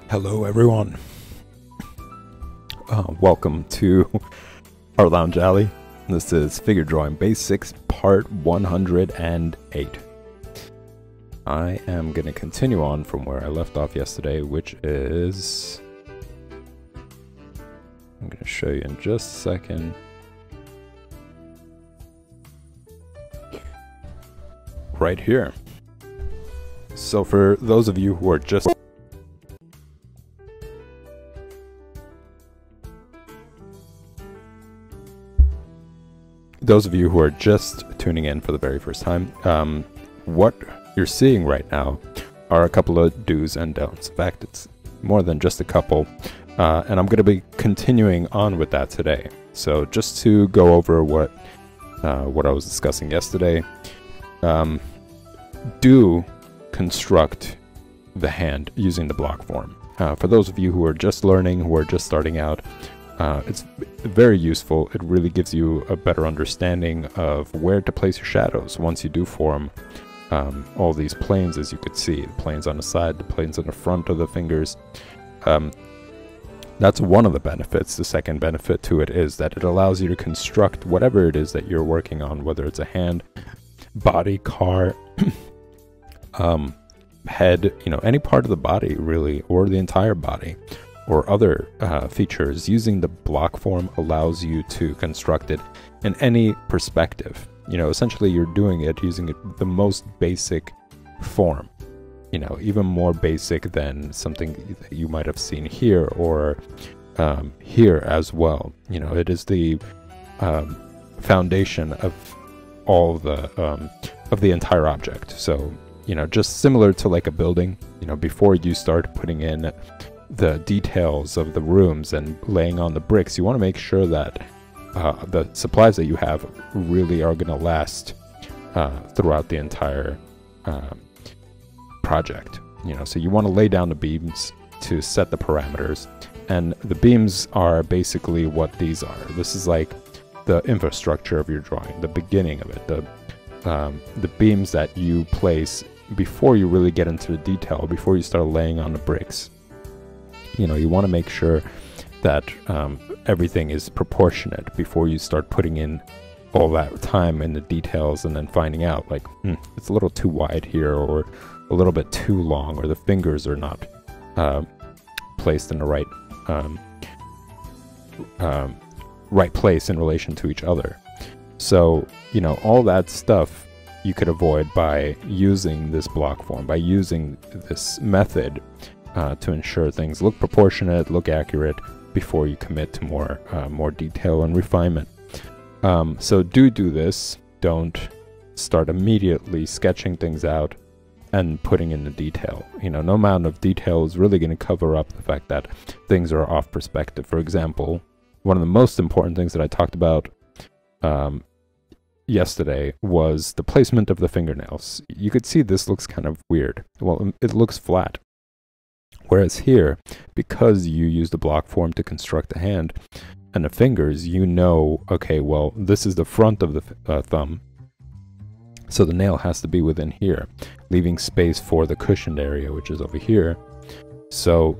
Hello everyone, welcome to our Lounge Alley. This is Figure Drawing Basics part 108. I am going to continue on from where I left off yesterday, which is... I'm going to show you in just a second. Right here. So for those of you who are just tuning in for the very first time, what you're seeing right now are a couple of do's and don'ts. In fact, it's more than just a couple, and I'm going to be continuing on with that today. So just to go over what I was discussing yesterday, do construct the hand using the block form. For those of you who are just learning, who are just starting out, it's very useful. It really gives you a better understanding of where to place your shadows once you do form all these planes, as you could see. The planes on the side, the planes on the front of the fingers. That's one of the benefits. The second benefit to it is that it allows you to construct whatever it is that you're working on, whether it's a hand, body, car, head, any part of the body really, or the entire body, or other features. Using the block form allows you to construct it in any perspective. Essentially you're doing it using the most basic form, even more basic than something that you might have seen here or here as well. It is the foundation of all of the entire object. So just similar to like a building, before you start putting in the details of the rooms and laying on the bricks, you want to make sure that the supplies that you have really are going to last throughout the entire project. So you want to lay down the beams to set the parameters, and the beams are basically what these are. This is like the infrastructure of your drawing, the beginning of it, the beams that you place before you really get into the detail, before you start laying on the bricks. You want to make sure that everything is proportionate before you start putting in all that time in the details, and then finding out like it's a little too wide here, or a little bit too long, or the fingers are not placed in the right right place in relation to each other. So all that stuff you could avoid by using this block form, by using this method to ensure things look proportionate, look accurate, before you commit to more detail and refinement. So do this. Don't start immediately sketching things out and putting in the detail. No amount of detail is really going to cover up the fact that things are off perspective. For example, one of the most important things that I talked about yesterday was the placement of the fingernails. You could see this looks kind of weird. Well, it looks flat. Whereas here, because you use the block form to construct the hand and the fingers, okay, well, this is the front of the thumb, so the nail has to be within here, leaving space for the cushioned area, which is over here. So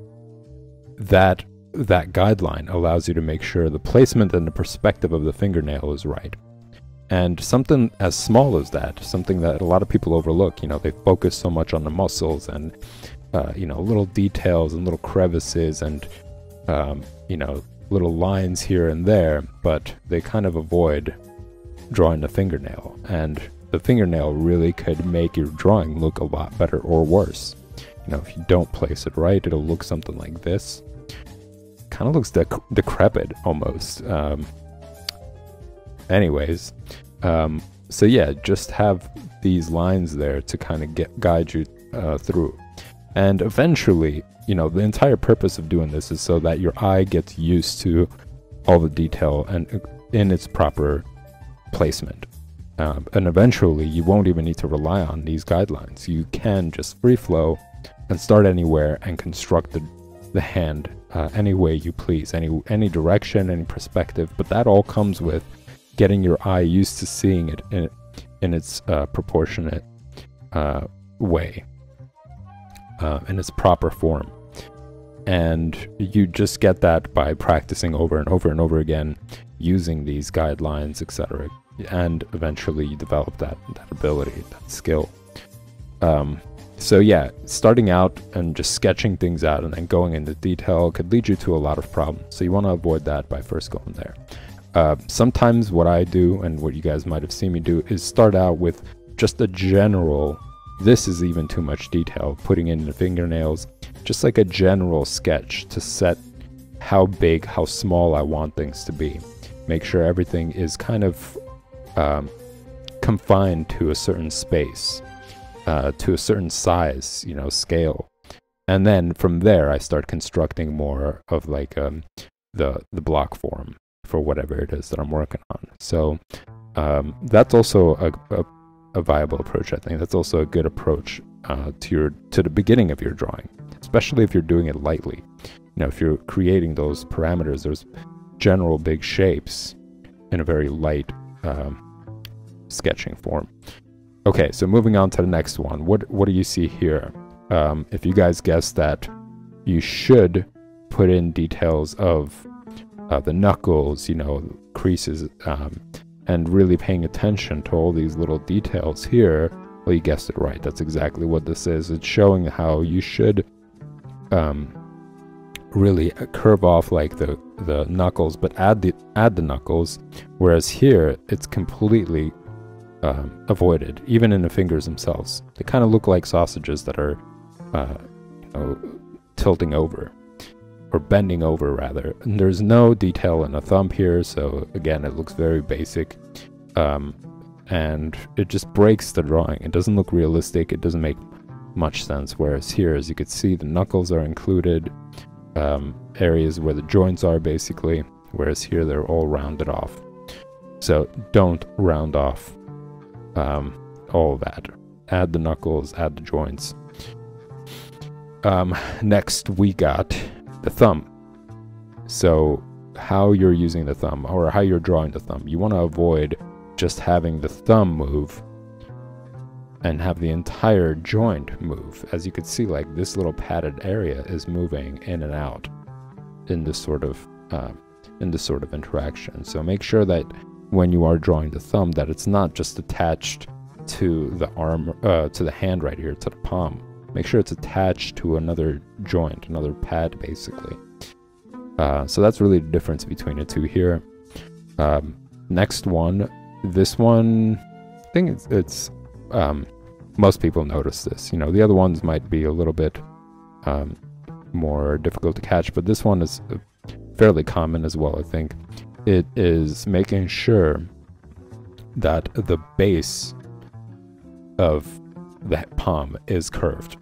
that guideline allows you to make sure the placement and the perspective of the fingernail is right. And something as small as that, something that a lot of people overlook, they focus so much on the muscles and little details and little crevices and little lines here and there, but they kind of avoid drawing the fingernail. And the fingernail really could make your drawing look a lot better or worse. If you don't place it right, it'll look something like this. Kind of looks decrepit almost. Anyways, so yeah, just have these lines there to kind of guide you through. And eventually, the entire purpose of doing this is so that your eye gets used to all the detail and in its proper placement. And eventually, you won't even need to rely on these guidelines. You can just free flow and start anywhere and construct the hand any way you please, any direction, any perspective. But that all comes with getting your eye used to seeing it in its proportionate way, in its proper form. And you just get that by practicing over and over and over again, using these guidelines, etc. And eventually you develop that ability, that skill. So yeah, starting out and just sketching things out and then going into detail could lead you to a lot of problems. So you want to avoid that by first going there. Sometimes what I do, and what you guys might have seen me do, is start out with just a general, this is even too much detail, putting in the fingernails, just like a general sketch to set how big, how small I want things to be. Make sure everything is kind of confined to a certain space, to a certain size, you know, scale. And then from there, I start constructing more of like the block form for whatever it is that I'm working on. So that's also a viable approach, I think. That's also a good approach to the beginning of your drawing, especially if you're doing it lightly. You know, if you're creating those parameters, those general big shapes in a very light sketching form. Okay, so moving on to the next one. What do you see here? If you guys guess that you should put in details of the knuckles, you know, creases, and really paying attention to all these little details here, well, you guessed it right. That's exactly what this is. It's showing how you should really curve off like the knuckles, but add the knuckles, whereas here it's completely avoided, even in the fingers themselves. They kind of look like sausages that are you know, tilting over, or bending over rather. And there's no detail in a thumb here, so again, it looks very basic, and it just breaks the drawing. It doesn't look realistic. It doesn't make much sense. Whereas here, as you can see, the knuckles are included, areas where the joints are basically, whereas here they're all rounded off. So don't round off all of that. Add the knuckles, add the joints. Next we got the thumb. So how you're using the thumb, or how you're drawing the thumb. You want to avoid just having the thumb move and have the entire joint move. As you can see, like this little padded area is moving in and out in this sort of interaction. So make sure that when you are drawing the thumb, that it's not just attached to the arm, to the hand right here, to the palm. Make sure it's attached to another joint, another pad, basically. So that's really the difference between the two here. Next one, this one, I think it's most people notice this. You know, the other ones might be a little bit more difficult to catch, but this one is fairly common as well, I think. It is making sure that the base of the palm is curved.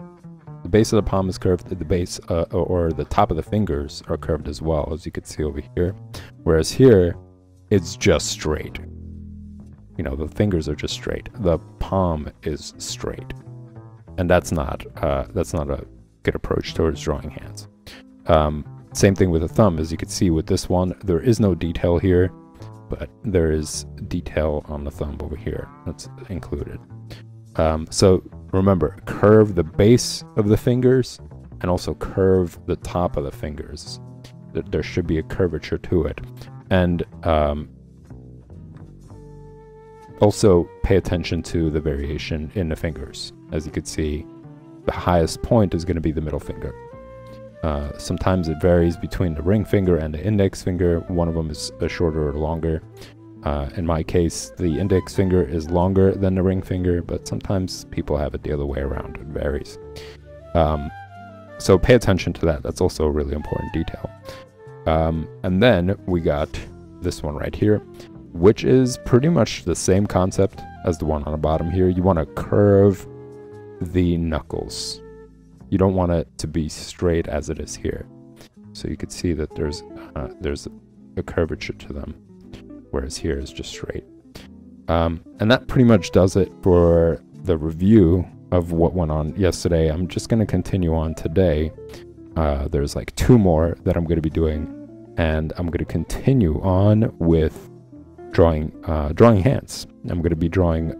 The base of the palm is curved, the base or the top of the fingers are curved as well, as you can see over here. Whereas here, it's just straight. You know, the fingers are just straight. The palm is straight. And that's not a good approach towards drawing hands. Same thing with the thumb. As you can see with this one, there is no detail here, but there is detail on the thumb over here that's included. So remember, curve the base of the fingers and also curve the top of the fingers. There should be a curvature to it. And also pay attention to the variation in the fingers. As you can see, the highest point is going to be the middle finger. Sometimes it varies between the ring finger and the index finger. One of them is shorter or longer. In my case, the index finger is longer than the ring finger, but sometimes people have it the other way around. It varies. So pay attention to that. That's also a really important detail. And then we got this one right here, which is pretty much the same concept as the one on the bottom here. You want to curve the knuckles. You don't want it to be straight as it is here. So you can see that there's a curvature to them, whereas here is just straight. And that pretty much does it for the review of what went on yesterday. I'm just going to continue on today. There's like 2 more that I'm going to be doing, and I'm going to continue on with drawing hands. I'm going to be drawing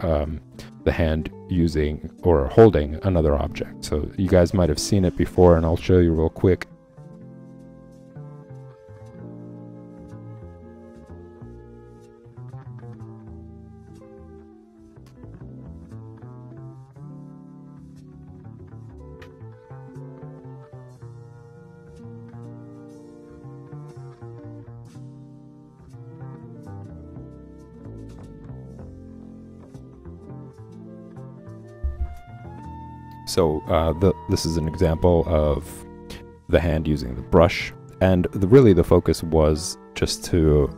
the hand using or holding another object. So you guys might have seen it before, and I'll show you real quick. So this is an example of the hand using the brush, and really the focus was just to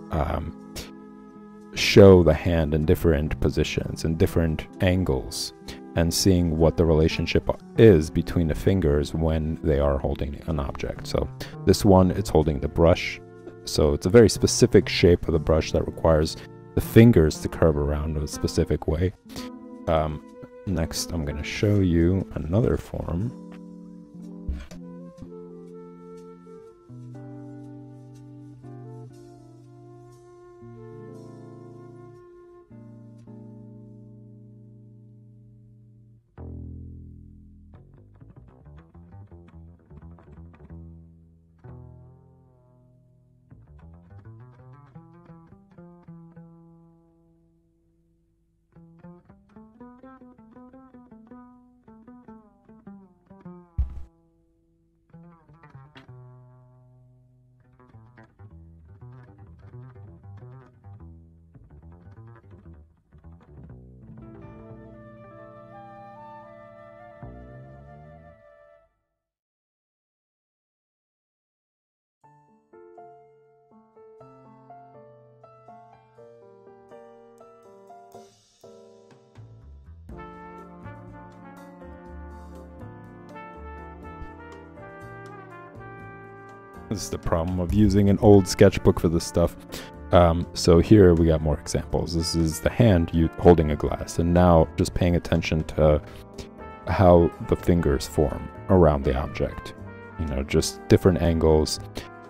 show the hand in different positions and different angles, and seeing what the relationship is between the fingers when they are holding an object. So this one, it's holding the brush, so it's a very specific shape of the brush that requires the fingers to curve around in a specific way. Next, I'm going to show you another form. This is the problem of using an old sketchbook for this stuff. So here we got more examples. This is the hand holding a glass, and now just paying attention to how the fingers form around the object. You know, just different angles.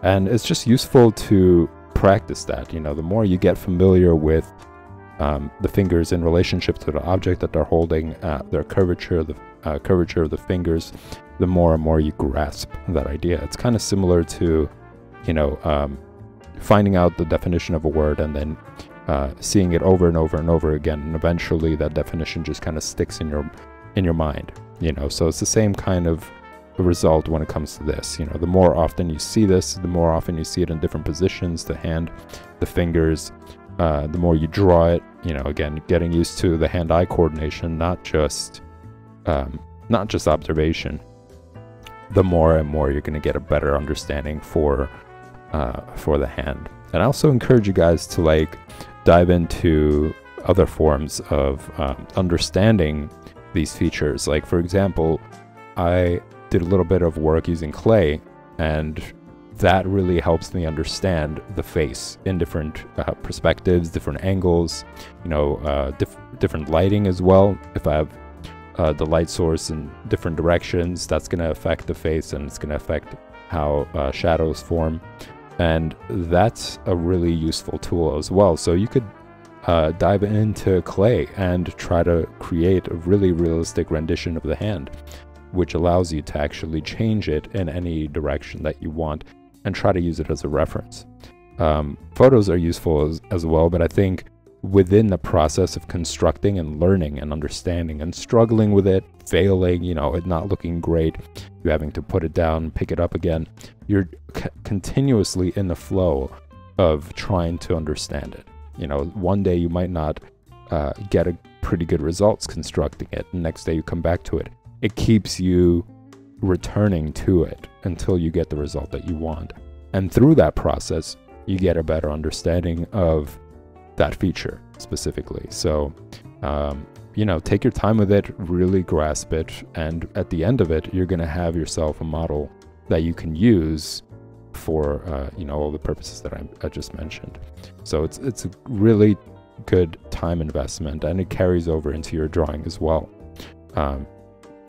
And it's just useful to practice that. You know, the more you get familiar with the fingers in relationship to the object that they're holding, their curvature, the curvature of the fingers, the more and more you grasp that idea. It's kind of similar to, you know, finding out the definition of a word and then seeing it over and over and over again, and eventually that definition just kind of sticks in your mind. You know, so it's the same kind of result when it comes to this. You know, the more often you see this, the more often you see it in different positions, the hand, the fingers, the more you draw it. You know, again, getting used to the hand-eye coordination, not just observation. The more and more you're going to get a better understanding for the hand. And I also encourage you guys to like dive into other forms of understanding these features. Like, for example, I did a little bit of work using clay, and that really helps me understand the face in different perspectives, different angles, you know, different lighting as well. If I have the light source in different directions, that's going to affect the face, and it's going to affect how shadows form. And that's a really useful tool as well. So you could dive into clay and try to create a really realistic rendition of the hand, which allows you to actually change it in any direction that you want and try to use it as a reference. Photos are useful as well, but I think within the process of constructing and learning and understanding and struggling with it, failing, you know, it not looking great, you having to put it down, pick it up again, you're continuously in the flow of trying to understand it. You know, one day you might not get a pretty good results constructing it. The next day you come back to it. It keeps you returning to it until you get the result that you want. And through that process, you get a better understanding of that feature specifically. So, you know, take your time with it, really grasp it, and at the end of it, you're going to have yourself a model that you can use for, you know, all the purposes that I just mentioned. So it's a really good time investment, and it carries over into your drawing as well.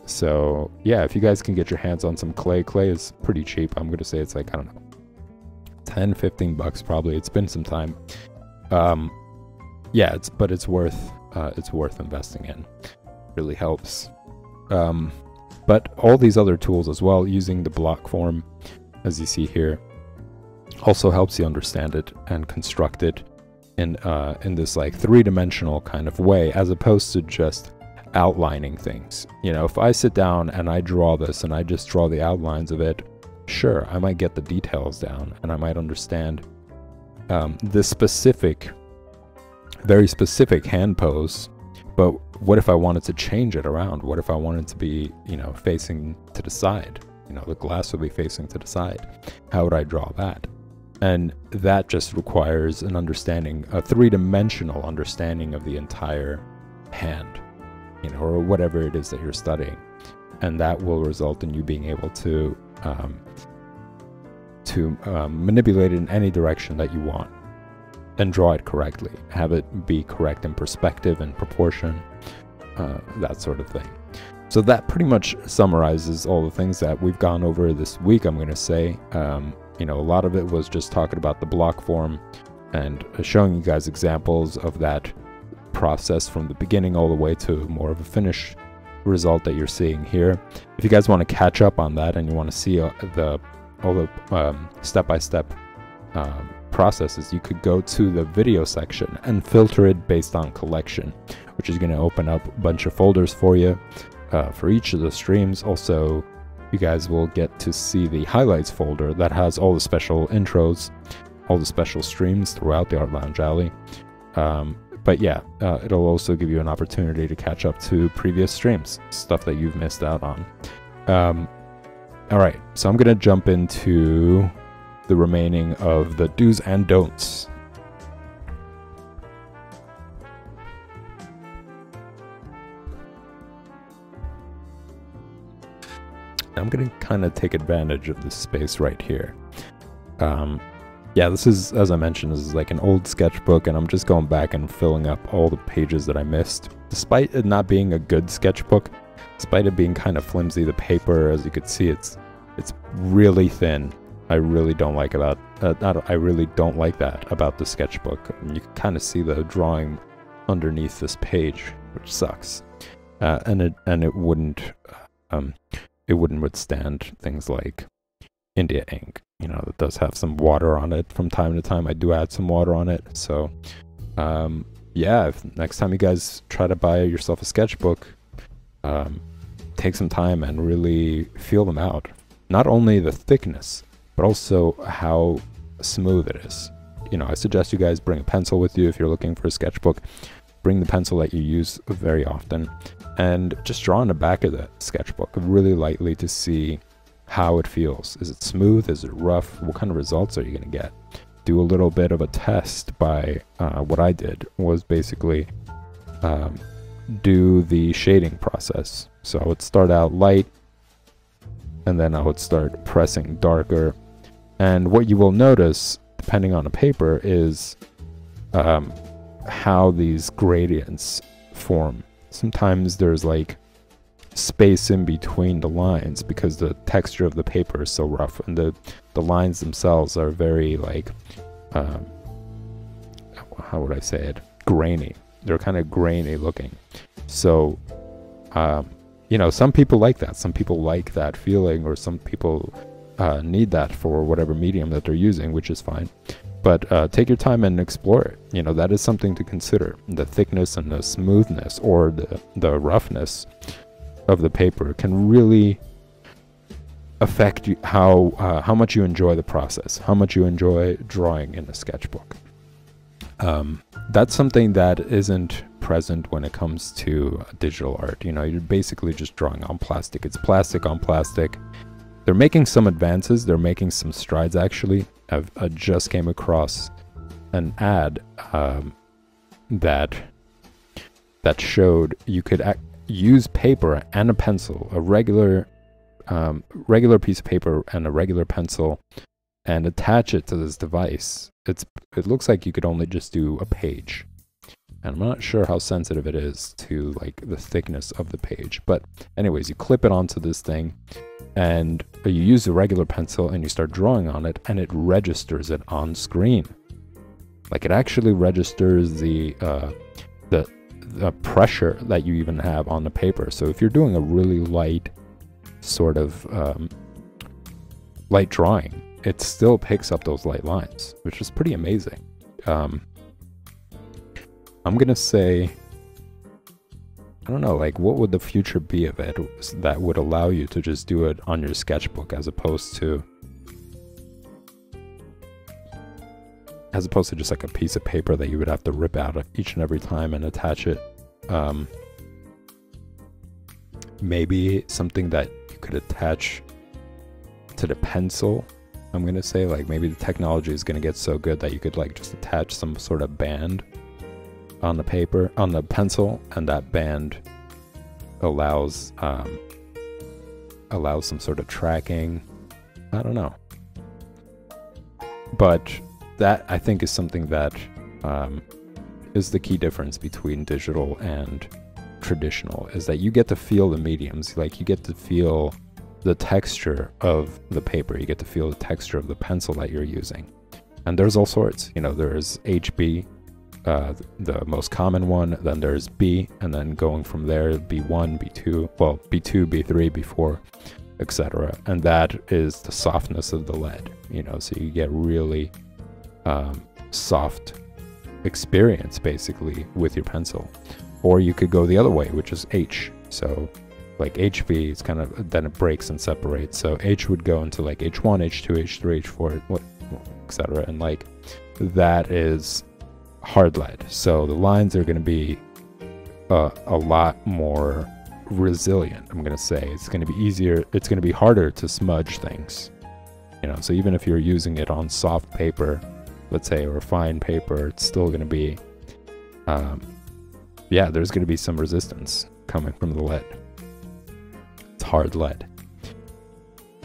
So yeah, if you guys can get your hands on some clay is pretty cheap. I'm going to say it's like, I don't know, 10, 15 bucks probably. It's been some time. Yeah, but it's worth investing in. Really helps. But all these other tools as well, using the block form, as you see here, also helps you understand it and construct it in this like three-dimensional kind of way, as opposed to just outlining things. You know, if I sit down and I draw this and I just draw the outlines of it, sure, I might get the details down and I might understand this very specific hand pose, But what if I wanted to change it around? What if I wanted to be, you know, facing to the side? You know, the glass would be facing to the side. How would I draw that? And that just requires an understanding, a three-dimensional understanding of the entire hand, you know, or whatever it is that you're studying. And that will result in you being able to manipulate it in any direction that you want and draw it correctly. Have it be correct in perspective and proportion, that sort of thing. So that pretty much summarizes all the things that we've gone over this week, I'm going to say. You know, a lot of it was just talking about the block form and showing you guys examples of that process from the beginning all the way to more of a finished result that you're seeing here. If you guys want to catch up on that and you want to see all the step-by-step processes, you could go to the video section and filter it based on collection, which is going to open up a bunch of folders for you for each of the streams. Also, you guys will get to see the highlights folder that has all the special intros, all the special streams throughout the Art Lounge Alley. But yeah, it'll also give you an opportunity to catch up to previous streams, stuff that you've missed out on. All right, so I'm going to jump into the remaining of the do's and don'ts. I'm going to kind of take advantage of this space right here. Yeah, this is, as I mentioned, this is like an old sketchbook, and I'm just going back and filling up all the pages that I missed. Despite it not being a good sketchbook, despite it being kind of flimsy, the paper, as you could see, it's really thin. I really don't like I really don't like that about the sketchbook. You can kind of see the drawing underneath this page, which sucks. And it wouldn't withstand things like India ink. You know, it does have some water on it from time to time. I do add some water on it. So, yeah, if next time you guys try to buy yourself a sketchbook, take some time and really feel them out. Not only the thickness, but also how smooth it is. You know, I suggest you guys bring a pencil with you if you're looking for a sketchbook. Bring the pencil that you use very often, and just draw on the back of the sketchbook really lightly to see how it feels. Is it smooth? Is it rough? What kind of results are you going to get? Do a little bit of a test by what I did was basically do the shading process. So I would start out light, and then I would start pressing darker. And what you will notice, depending on the paper, is how these gradients form. Sometimes there's like space in between the lines because the texture of the paper is so rough, and the lines themselves are very like how would I say it, grainy. They're kind of grainy looking. So you know, some people like that. Some people like that feeling, or some people need that for whatever medium that they're using, which is fine. But take your time and explore it. You know, that is something to consider. The thickness and the smoothness, or the roughness of the paper, can really affect you, how much you enjoy the process, how much you enjoy drawing in a sketchbook. That's something that isn't present when it comes to digital art. You know, you're basically just drawing on plastic. It's plastic on plastic. They're making some advances. They're making some strides, actually. I just came across an ad that showed you could use paper and a pencil, a regular piece of paper and a regular pencil, and attach it to this device. It looks like you could only just do a page. And I'm not sure how sensitive it is to like the thickness of the page. But anyways, you clip it onto this thing, and you use a regular pencil and you start drawing on it, and it registers it on screen. Like, it actually registers the pressure that you even have on the paper. So if you're doing a really light sort of light drawing, it still picks up those light lines, which is pretty amazing. I'm gonna say, I don't know, like, what would the future be of it that would allow you to just do it on your sketchbook, as opposed to just like a piece of paper that you would have to rip out each and every time and attach it maybe something that you could attach to the pencil. I'm gonna say, like, maybe the technology is gonna get so good that you could like just attach some sort of band on the paper, on the pencil, and that band allows some sort of tracking. I don't know, but that, I think, is something that is the key difference between digital and traditional, is that you get to feel the mediums. Like, you get to feel the texture of the paper, you get to feel the texture of the pencil that you're using. And there's all sorts, you know, there's HB, the most common one, then there's B, and then going from there, B1, B2, well, B2, B3, B4, etc. And that is the softness of the lead, you know, so you get really soft experience basically with your pencil. Or you could go the other way, which is H. So like HV is kind of, then it breaks and separates. So H would go into like H1, H2, H3, H4, etc. And like that is hard lead. So the lines are going to be a lot more resilient, I'm going to say. It's going to be easier, it's going to be harder to smudge things, you know. So even if you're using it on soft paper, let's say, or fine paper, it's still going to be yeah, there's going to be some resistance coming from the lead. It's hard lead.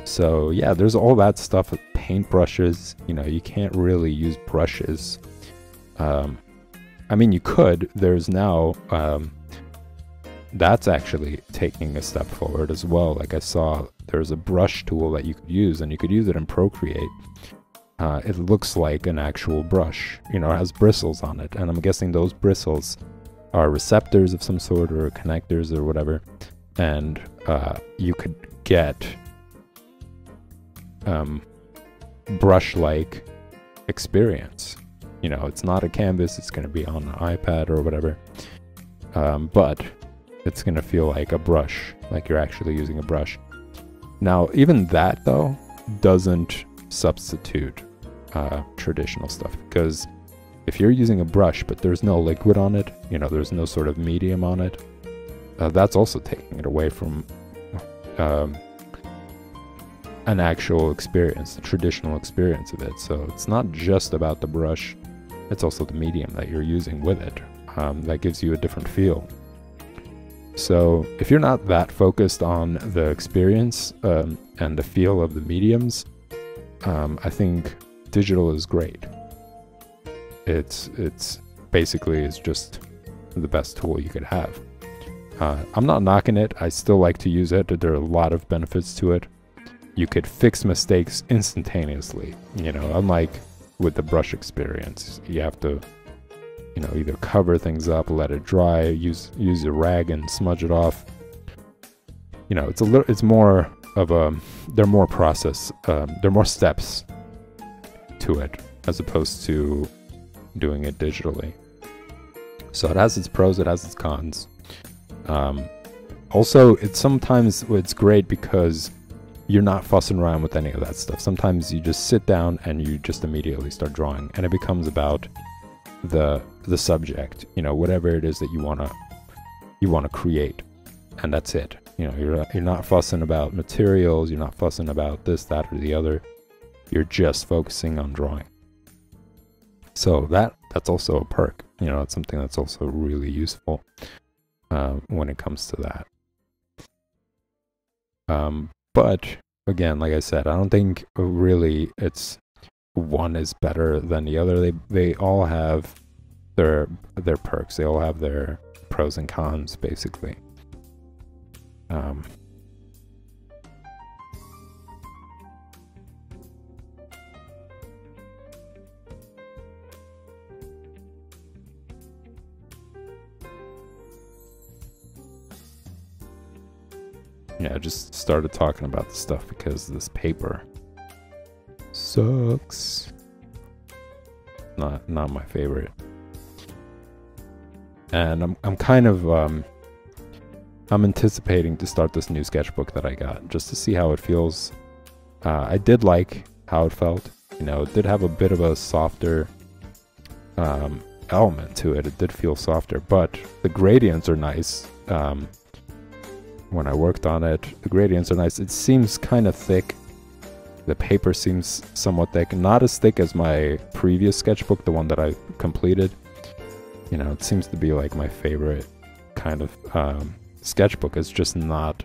So yeah, there's all that stuff with paintbrushes. You know, you can't really use brushes. I mean, you could. There's now that's actually taking a step forward as well. Like, I saw there's a brush tool that you could use, and you could use it in Procreate. It looks like an actual brush, you know, it has bristles on it, and I'm guessing those bristles are receptors of some sort, or connectors or whatever, and you could get brush-like experience. You know, it's not a canvas, it's going to be on an iPad or whatever, but it's going to feel like a brush, like you're actually using a brush. Now, even that, though, doesn't substitute traditional stuff, because if you're using a brush but there's no liquid on it, you know, there's no sort of medium on it, that's also taking it away from an actual experience, the traditional experience of it. So it's not just about the brush, it's also the medium that you're using with it that gives you a different feel. So if you're not that focused on the experience and the feel of the mediums, I think digital is great. It's basically is just the best tool you could have. I'm not knocking it. I still like to use it. There are a lot of benefits to it. You could fix mistakes instantaneously, you know, unlike with the brush experience. You have to, you know, either cover things up, let it dry, use a rag and smudge it off. You know, it's more of a, there are more steps to it as opposed to doing it digitally. So it has its pros, it has its cons. Also, it's great because you're not fussing around with any of that stuff. Sometimes you just sit down and you just immediately start drawing, and it becomes about the subject, you know, whatever it is that you want to create, and that's it. You know, you're not fussing about materials, you're not fussing about this, that, or the other. You're just focusing on drawing. So that's also a perk. You know, it's something that's also really useful when it comes to that. But again, like I said, I don't think really it's one is better than the other. They all have their perks. They all have their pros and cons, basically. Yeah, I just started talking about the stuff because this paper sucks. Not my favorite. And I'm kind of I'm anticipating to start this new sketchbook that I got just to see how it feels. I did like how it felt. You know, it did have a bit of a softer element to it. It did feel softer, but the gradients are nice. When I worked on it, the gradients are nice. It seems kind of thick. The paper seems somewhat thick. Not as thick as my previous sketchbook, the one that I completed. You know, it seems to be like my favorite kind of sketchbook. It's just not...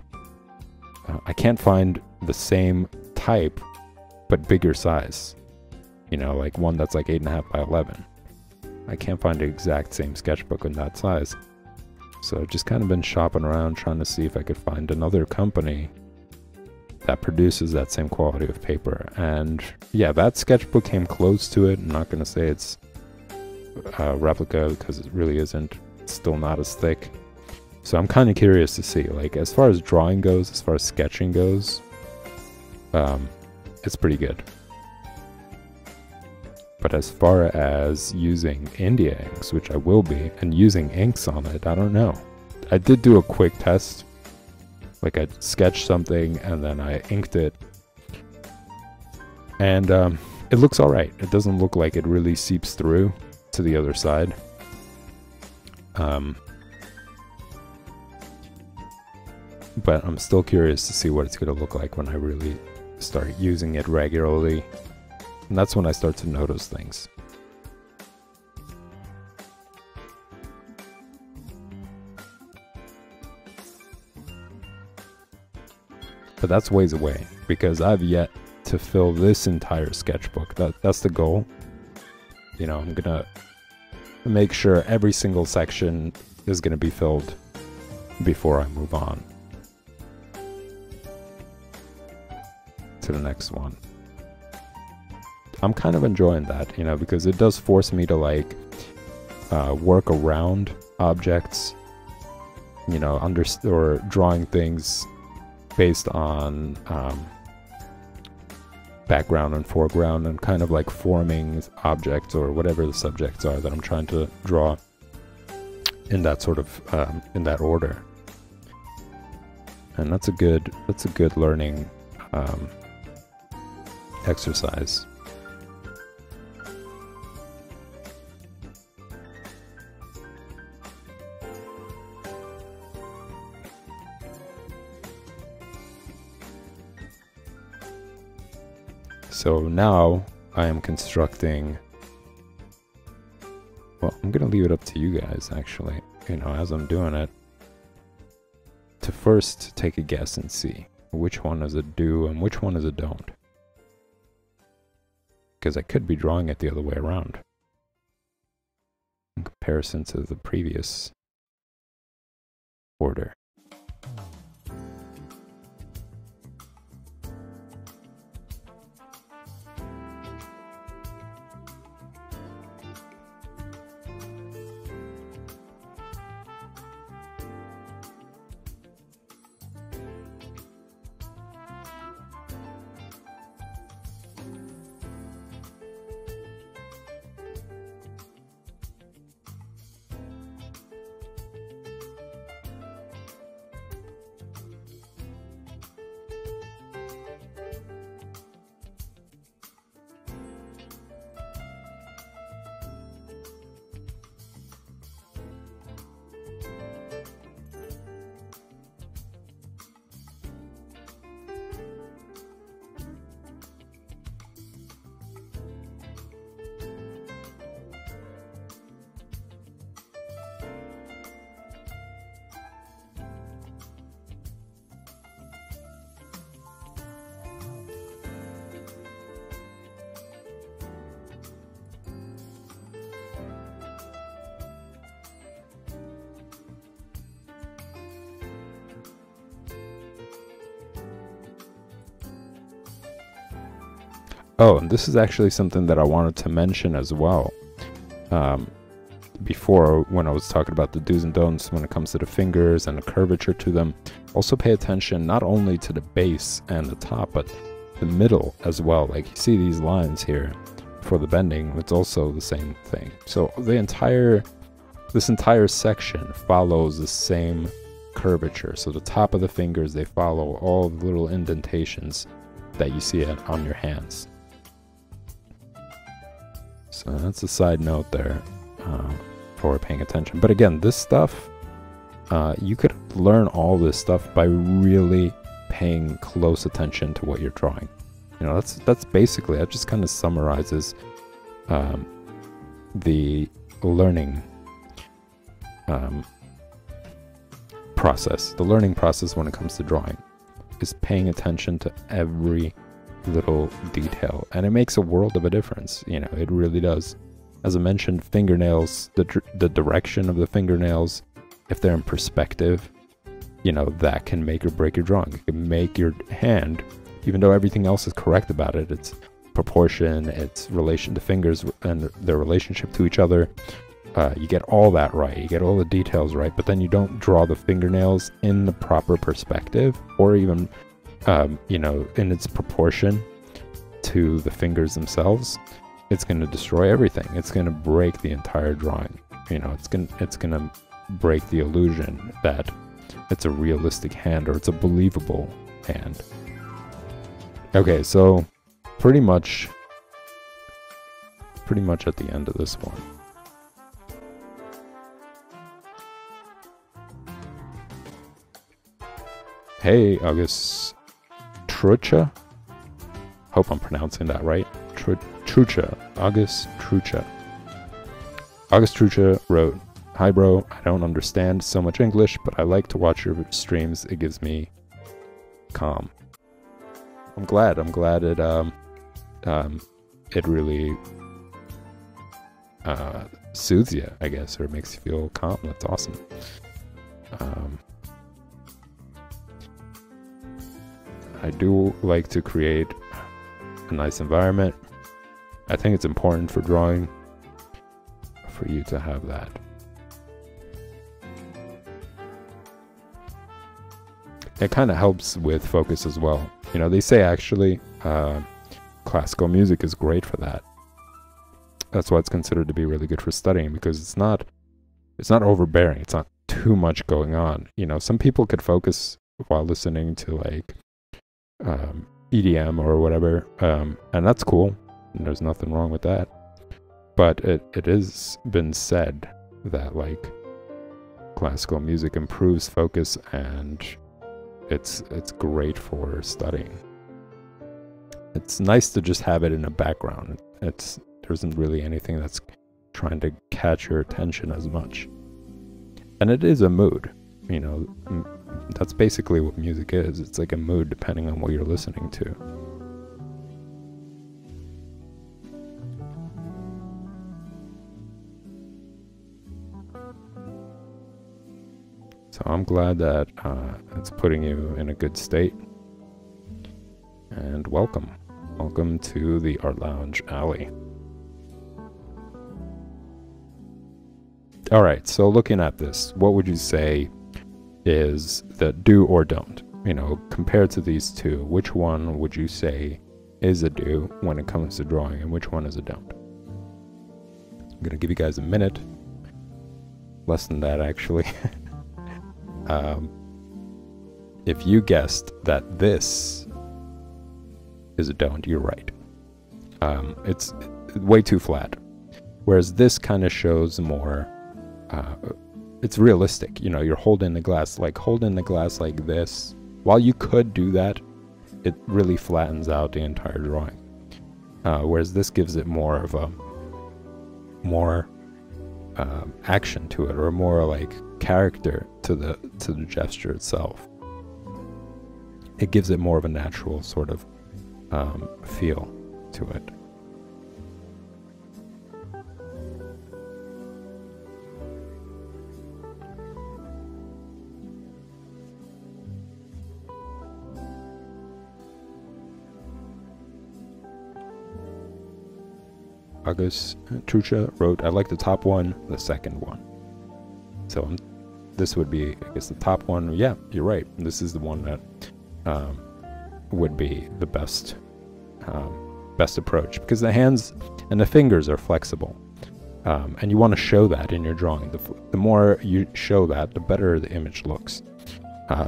I can't find the same type, but bigger size. You know, like one that's like 8.5 by 11. I can't find the exact same sketchbook in that size. So I've just kind of been shopping around trying to see if I could find another company that produces that same quality of paper. And yeah, that sketchbook came close to it. I'm not going to say it's a replica because it really isn't. It's still not as thick. So I'm kind of curious to see, like, as far as drawing goes, as far as sketching goes, it's pretty good. But as far as using India inks, which I will be, and using inks on it, I don't know. I did do a quick test. Like, I sketched something and then I inked it. And it looks alright. It doesn't look like it really seeps through to the other side. But I'm still curious to see what it's going to look like when I really start using it regularly. And that's when I start to notice things. But that's ways away, because I've yet to fill this entire sketchbook. That's the goal. You know, I'm gonna make sure every single section is gonna be filled before I move on to the next one. I'm kind of enjoying that, you know, because it does force me to, like, work around objects, you know, or drawing things based on background and foreground, and kind of like forming objects or whatever the subjects are that I'm trying to draw in that sort of in that order. And that's a good learning exercise. So now I am constructing, well, I'm going to leave it up to you guys, actually, you know, as I'm doing it, to first take a guess and see which one is a do and which one is a don't. Because I could be drawing it the other way around in comparison to the previous order. Oh, and this is actually something that I wanted to mention as well. Before, when I was talking about the do's and don'ts when it comes to the fingers and the curvature to them, also pay attention not only to the base and the top, but the middle as well. Like, you see these lines here for the bending, it's also the same thing. So this entire section follows the same curvature. So the top of the fingers, they follow all the little indentations that you see on your hands. So that's a side note there. for paying attention. But again, this stuff, you could learn all this stuff by really paying close attention to what you're drawing. You know, that's basically, that just kind of summarizes the learning process. The learning process when it comes to drawing is paying attention to every little detail, and it makes a world of a difference. You know, it really does. As I mentioned, fingernails, the direction of the fingernails, if they're in perspective, you know, that can make or break your drawing. It can make your hand, even though everything else is correct about it, its proportion, its relation to fingers and their relationship to each other, you get all that right, you get all the details right, but then you don't draw the fingernails in the proper perspective, or even you know, in its proportion to the fingers themselves, it's going to destroy everything. It's going to break the entire drawing. You know, it's going to break the illusion that it's a realistic hand, or it's a believable hand. Okay, so pretty much at the end of this one. Hey, August Trucha. Hope I'm pronouncing that right. Trucha. August Trucha. August Trucha wrote, "Hi bro, I don't understand so much English, but I like to watch your streams. It gives me calm." I'm glad it really soothes you, I guess, or makes you feel calm. That's awesome. I do like to create a nice environment. I think it's important for drawing for you to have that. It kind of helps with focus as well. You know, they say actually classical music is great for that. That's why it's considered to be really good for studying, because it's not overbearing. It's not too much going on. You know, some people could focus while listening to like EDM or whatever, and that's cool. And there's nothing wrong with that. But it has been said that like classical music improves focus, and it's great for studying. It's nice to just have it in a background. There isn't really anything that's trying to catch your attention as much. And it is a mood, you know. That's basically what music is. It's like a mood depending on what you're listening to. So I'm glad that it's putting you in a good state. And welcome. Welcome to the Art Lounge Alley. Alright, so looking at this, what would you say is the do or don't? You know, compared to these two, which one would you say is a do when it comes to drawing, and which one is a don't? I'm going to give you guys a minute. Less than that, actually. If you guessed that this is a don't, you're right. It's way too flat. Whereas this kind of shows more, it's realistic. You know, you're holding the glass like this. While you could do that, it really flattens out the entire drawing. Whereas this gives it more of a action to it, or more like character to the gesture itself. It gives it more of a natural sort of feel to it. August Trucha wrote, "I like the top one, the second one." So this would be, I guess, the top one. Yeah, you're right. This is the one that would be the best approach, because the hands and the fingers are flexible, and you want to show that in your drawing. The more you show that, the better the image looks.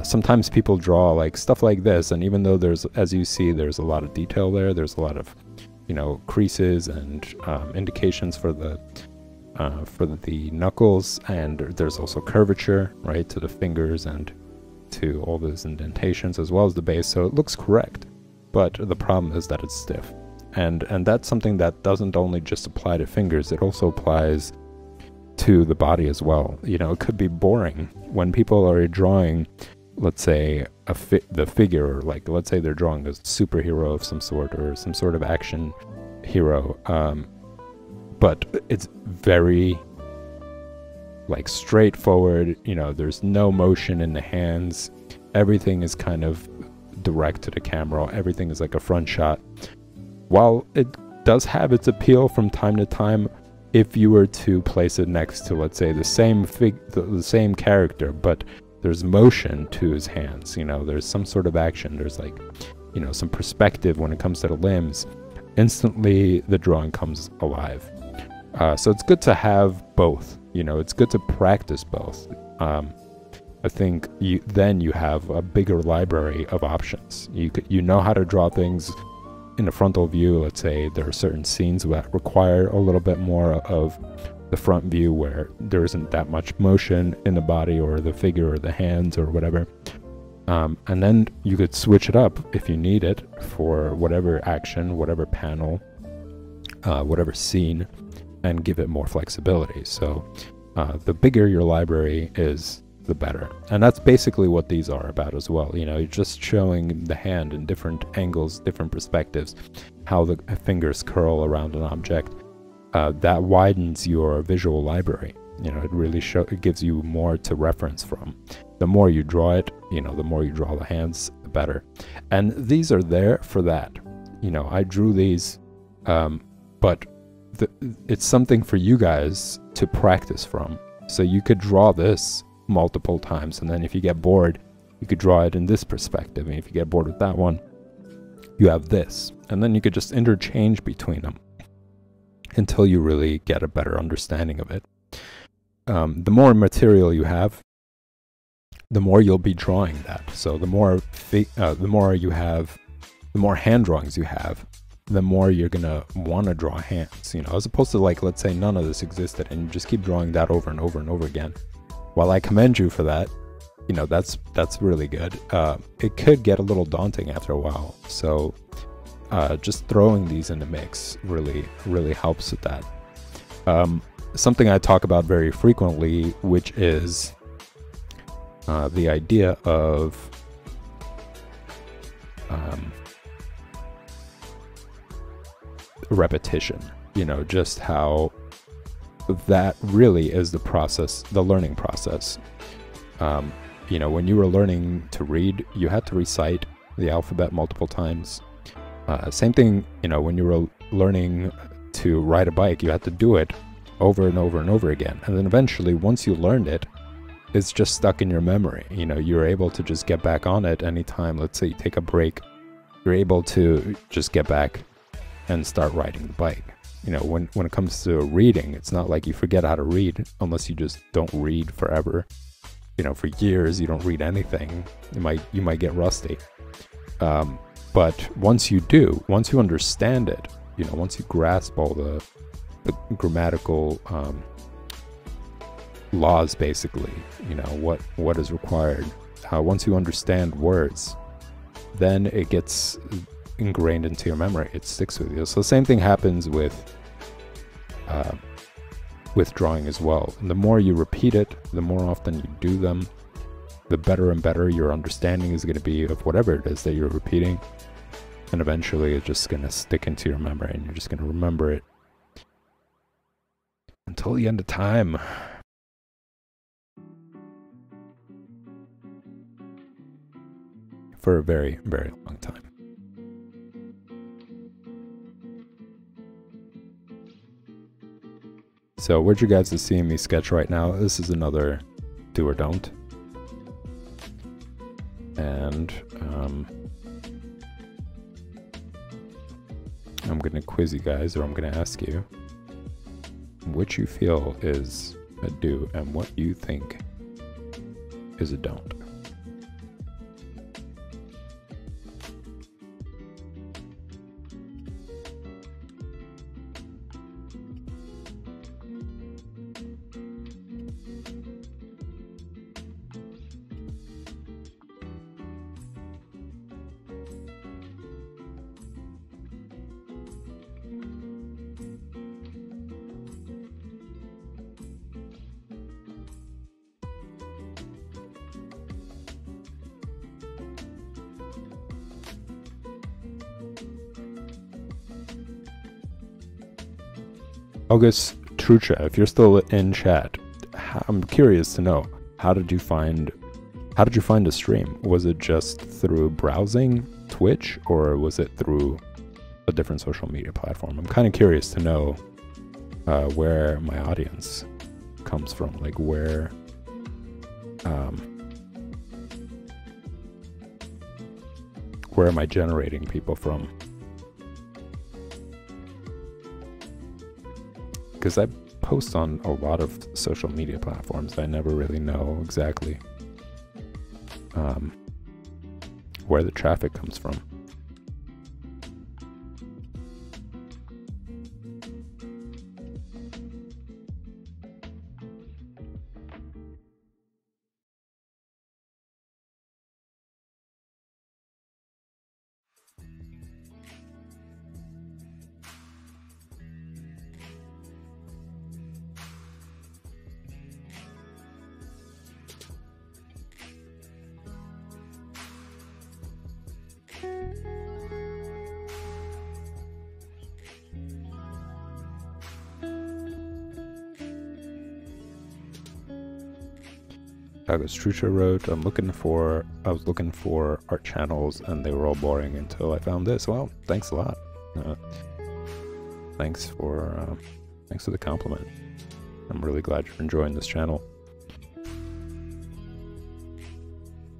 Sometimes people draw like stuff like this, and even though there's, as you see, there's a lot of detail there. There's a lot of, you know, creases and indications for the for the knuckles, and there's also curvature, right, to the fingers and to all those indentations as well as the base, so it looks correct. But the problem is that it's stiff. And that's something that doesn't only just apply to fingers, it also applies to the body as well. You know, it could be boring when people are drawing, let's say, the figure, like let's say they're drawing a superhero of some sort or some sort of action hero, but it's very like straightforward, you know, there's no motion in the hands, everything is kind of direct to the camera, everything is like a front shot. While it does have its appeal from time to time, if you were to place it next to, let's say, the same character, but there's motion to his hands, you know, there's some sort of action, there's like, you know, some perspective when it comes to the limbs, instantly the drawing comes alive. So it's good to have both, you know, it's good to practice both. I think then you have a bigger library of options. You know how to draw things in a frontal view. Let's say there are certain scenes that require a little bit more of the front view where there isn't that much motion in the body or the figure or the hands or whatever. And then you could switch it up if you need it for whatever action, whatever panel, whatever scene, and give it more flexibility. So the bigger your library is, the better. And that's basically what these are about as well. You know, you're just showing the hand in different angles, different perspectives, how the fingers curl around an object. That widens your visual library. You know, it really it gives you more to reference from. The more you draw it, you know, the more you draw the hands, the better. And these are there for that. You know, I drew these, but it's something for you guys to practice from. So you could draw this multiple times, and then if you get bored, you could draw it in this perspective, and if you get bored with that one, you have this, and then you could just interchange between them until you really get a better understanding of it. The more material you have, the more you'll be drawing that. So the more you have, the more hand drawings you have, the more you're gonna want to draw hands, you know, as opposed to, like, let's say none of this existed and you just keep drawing that over and over and over again. While I commend you for that, you know, that's really good. It could get a little daunting after a while. So just throwing these in the mix really helps with that. Something I talk about very frequently, which is the idea of repetition. You know, just how that really is the process, the learning process. You know, when you were learning to read, you had to recite the alphabet multiple times. Same thing, you know, when you were learning to ride a bike, you had to do it over and over and over again. And then eventually, once you learned it, it's just stuck in your memory. You know, you're able to just get back on it anytime. Let's say you take a break, you're able to just get back and start riding the bike. You know, when it comes to reading, it's not like you forget how to read unless you just don't read forever. You know, for years you don't read anything. You might get rusty. But once you do, once you understand it, you know, once you grasp all the grammatical laws, basically, you know, what is required. Once you understand words, then it gets ingrained into your memory. It sticks with you. So the same thing happens with drawing as well. And the more you repeat it, the more often you do them, the better and better your understanding is going to be of whatever it is that you're repeating. And eventually it's just going to stick into your memory, and you're just going to remember it until the end of time. For a very, very long time. So what you guys are seeing me sketch right now, this is another do or don't. And I'm going to quiz you guys, or I'm going to ask you which you feel is a do and what you think is a don't. August Trucha, if you're still in chat, I'm curious to know, how did you find the stream? Was it just through browsing Twitch, or was it through a different social media platform? I'm kind of curious to know where my audience comes from, like where am I generating people from? Because I post on a lot of social media platforms. I never really know exactly where the traffic comes from. August Trucha wrote, I was looking for art channels and they were all boring until I found this. Well, thanks a lot. Thanks for the compliment. I'm really glad you're enjoying this channel.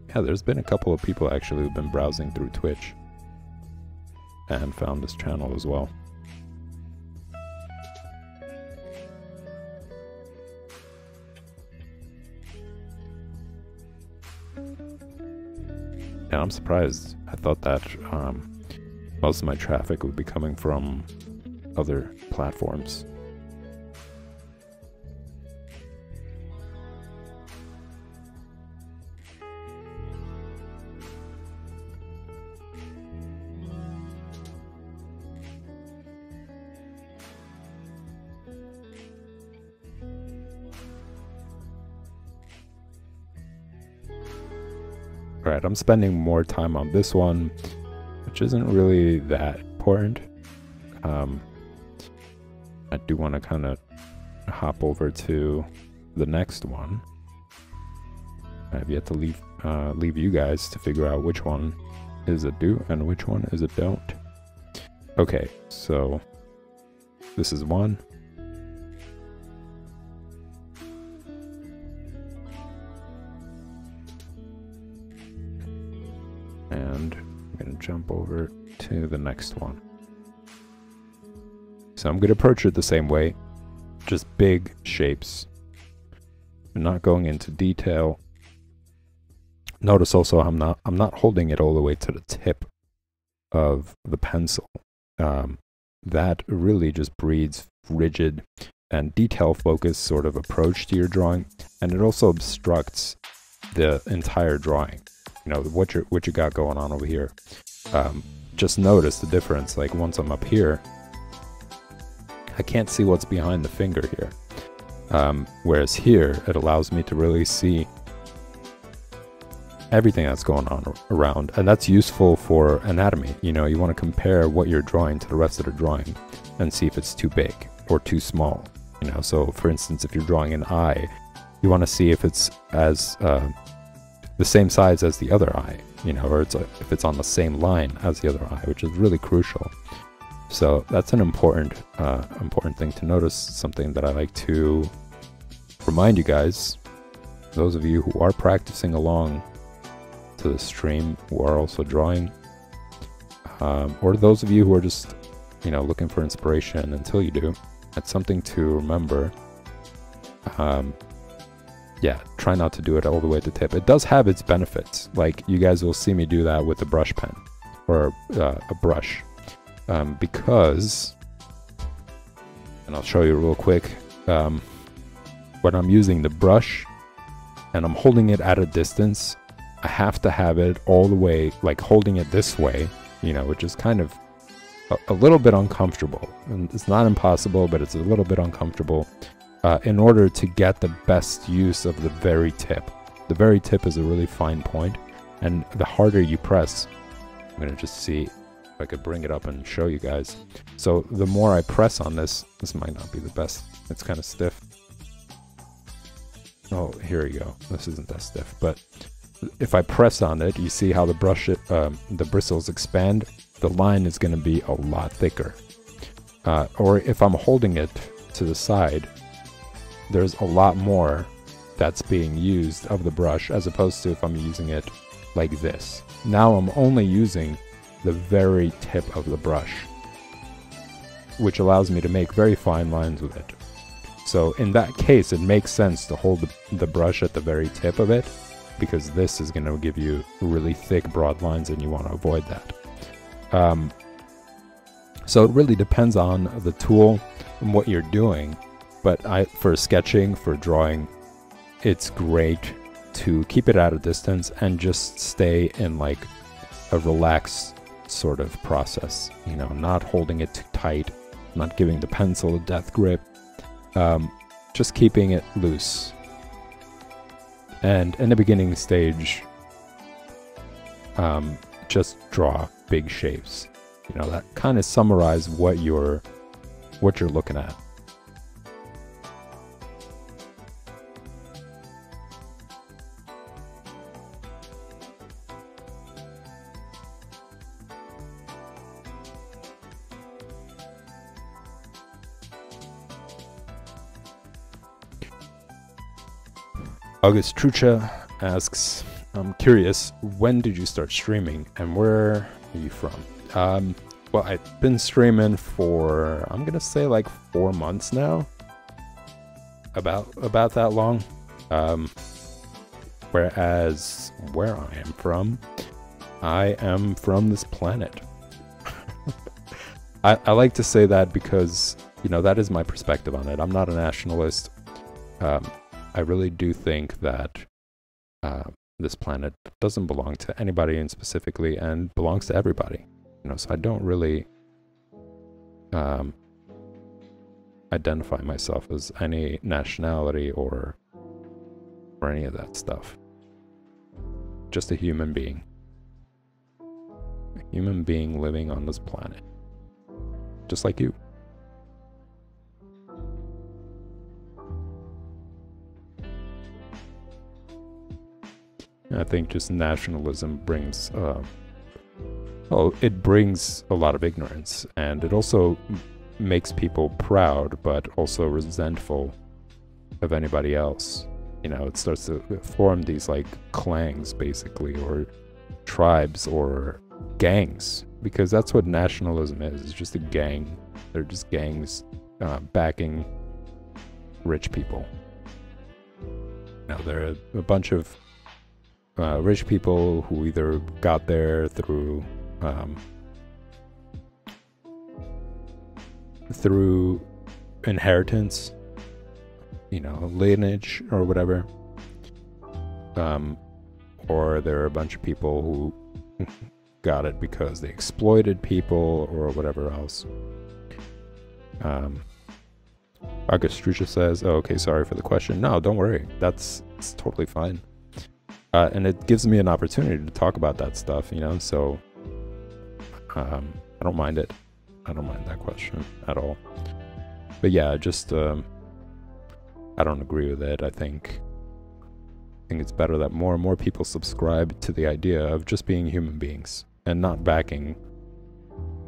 Yeah, there's been a couple of people actually who've been browsing through Twitch and found this channel as well. And I'm surprised. I thought that most of my traffic would be coming from other platforms. Alright, I'm spending more time on this one, which isn't really that important. I do want to kind of hop over to the next one. I have yet to leave you guys to figure out which one is a do and which one is a don't. Okay, so this is one. And I'm going to jump over to the next one. So I'm going to approach it the same way, just big shapes. I'm not going into detail. Notice also I'm not holding it all the way to the tip of the pencil. That really just breeds rigid and detail focused sort of approach to your drawing, and it also obstructs the entire drawing. You know, what you got going on over here. Just notice the difference. Like once I'm up here, I can't see what's behind the finger here. Whereas here, it allows me to really see everything that's going on around. And that's useful for anatomy. You know, you want to compare what you're drawing to the rest of the drawing and see if it's too big or too small. You know, so for instance, if you're drawing an eye, you want to see if it's as the same size as the other eye, you know, or if it's on the same line as the other eye, which is really crucial. So that's an important thing to notice, something that I like to remind you guys, those of you who are practicing along to the stream, who are also drawing, or those of you who are just, you know, looking for inspiration until you do. That's something to remember. Yeah, try not to do it all the way to tip. It does have its benefits. Like, you guys will see me do that with a brush pen or a brush. Because, and I'll show you real quick, when I'm using the brush and I'm holding it at a distance, I have to have it all the way, like holding it this way, you know, which is kind of a little bit uncomfortable. And it's not impossible, but it's a little bit uncomfortable. In order to get the best use of the very tip. The very tip is a really fine point, and the harder you press, I'm going to just see If I could bring it up and show you guys. So the more I press on this might not be the best. It's kind of stiff. Oh, here we go. This isn't that stiff, but if I press on it, you see how the the bristles expand. The line is going to be a lot thicker. Or if I'm holding it to the side, there's a lot more that's being used of the brush as opposed to if I'm using it like this. Now I'm only using the very tip of the brush, which allows me to make very fine lines with it. So in that case, it makes sense to hold the brush at the very tip of it, because this is going to give you really thick, broad lines, and you want to avoid that. So it really depends on the tool and what you're doing. But for sketching, for drawing, it's great to keep it at a distance and just stay in like a relaxed sort of process. You know, not holding it too tight, not giving the pencil a death grip, just keeping it loose. And in the beginning stage, just draw big shapes. You know, that kind of summarize what you're looking at. August Trucha asks, I'm curious, when did you start streaming and where are you from? Well, I've been streaming for, I'm gonna say like 4 months now. About that long. Whereas where I am from this planet. I like to say that because, you know, that is my perspective on it. I'm not a nationalist. I really do think that this planet doesn't belong to anybody in specifically and belongs to everybody. You know, so I don't really identify myself as any nationality or any of that stuff. Just a human being. A human being living on this planet. Just like you. I think just nationalism brings, it brings a lot of ignorance, and it also makes people proud, but also resentful of anybody else. You know, it starts to form these like clans, basically, or tribes, or gangs, because that's what nationalism is. It's just a gang. They're just gangs backing rich people. Now, there are a bunch of rich people who either got there through inheritance, you know, lineage or whatever, or there are a bunch of people who got it because they exploited people or whatever else. August Strucha says, oh, okay, sorry for the question. No, don't worry, it's totally fine. And it gives me an opportunity to talk about that stuff, you know, so I don't mind it. I don't mind that question at all. But yeah, just I don't agree with it. I think it's better that more and more people subscribe to the idea of just being human beings and not backing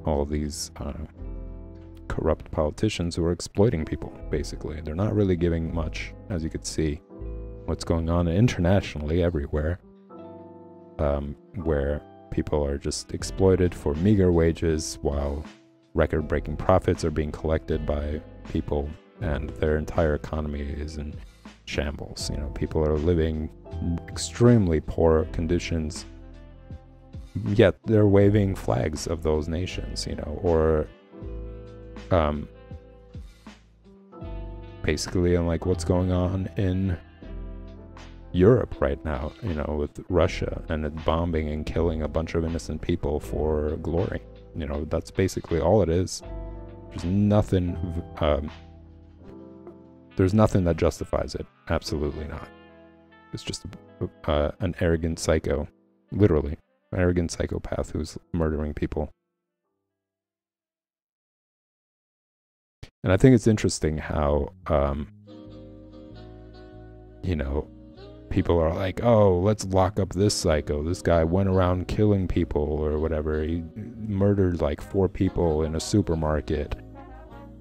all of these corrupt politicians who are exploiting people, basically. They're not really giving much, as you could see. What's going on internationally everywhere, where people are just exploited for meager wages while record-breaking profits are being collected by people, and their entire economy is in shambles. You know, people are living extremely poor conditions, yet they're waving flags of those nations, you know, or basically, like what's going on in Europe right now, you know, with Russia and it bombing and killing a bunch of innocent people for glory. You know, that's basically all it is. There's nothing that justifies it. Absolutely not. It's just an arrogant psycho, literally, an arrogant psychopath who's murdering people And I think it's interesting how, you know, people are like, oh, let's lock up this psycho. This guy went around killing people or whatever. He murdered like 4 people in a supermarket.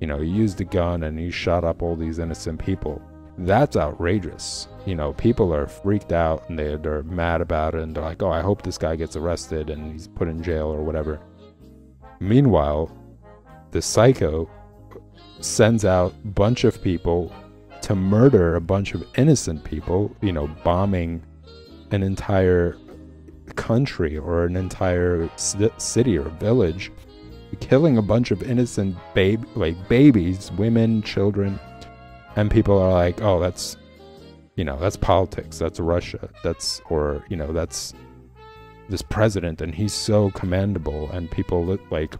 You know, he used a gun and he shot up all these innocent people. That's outrageous. You know, people are freaked out and they're mad about it, and they're like, oh, I hope this guy gets arrested and he's put in jail or whatever. Meanwhile, the psycho sends out a bunch of people to murder a bunch of innocent people, you know, bombing an entire country or an entire city or village, killing a bunch of innocent babies, women, children. And people are like, oh, that's, you know, that's politics, that's Russia, that's, or, you know, that's this president and he's so commendable, and people like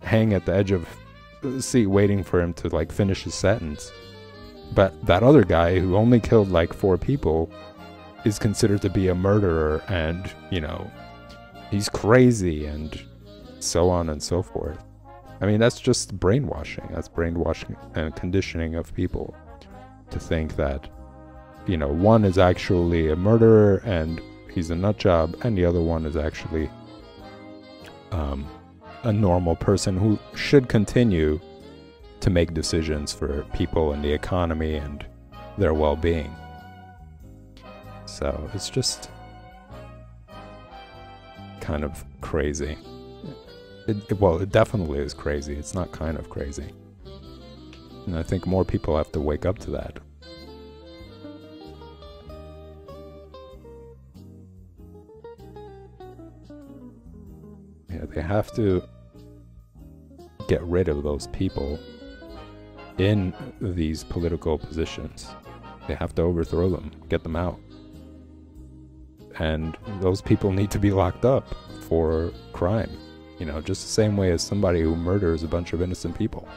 hang at the edge of the seat waiting for him to like finish his sentence. But that other guy who only killed like 4 people is considered to be a murderer, and, you know, he's crazy, and so on and so forth. I mean, that's just brainwashing. That's brainwashing and conditioning of people to think that, you know, one is actually a murderer and he's a nut job, and the other one is actually a normal person who should continue to make decisions for people and the economy and their well-being. So it's just kind of crazy. Well, it definitely is crazy. It's not kind of crazy. And I think more people have to wake up to that. Yeah, they have to get rid of those people in these political positions. They have to overthrow them, get them out. And those people need to be locked up for crime. You know, just the same way as somebody who murders a bunch of innocent people.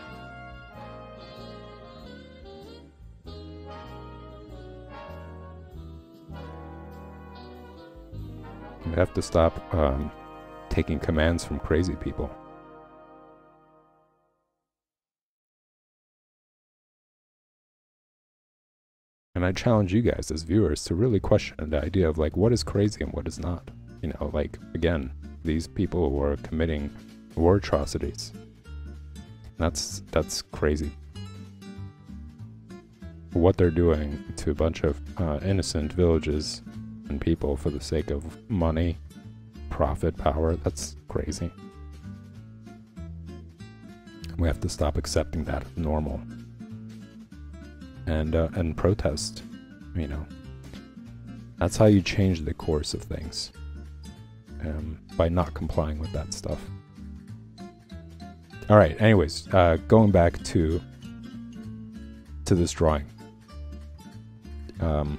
We have to stop taking commands from crazy people. And I challenge you guys as viewers to really question the idea of like, what is crazy and what is not. You know, like, again, these people who are committing war atrocities. That's crazy. What they're doing to a bunch of innocent villages and people for the sake of money, profit, power, that's crazy. We have to stop accepting that as normal. And protest, you know. That's how you change the course of things. By not complying with that stuff. Alright, anyways, going back to this drawing. I'm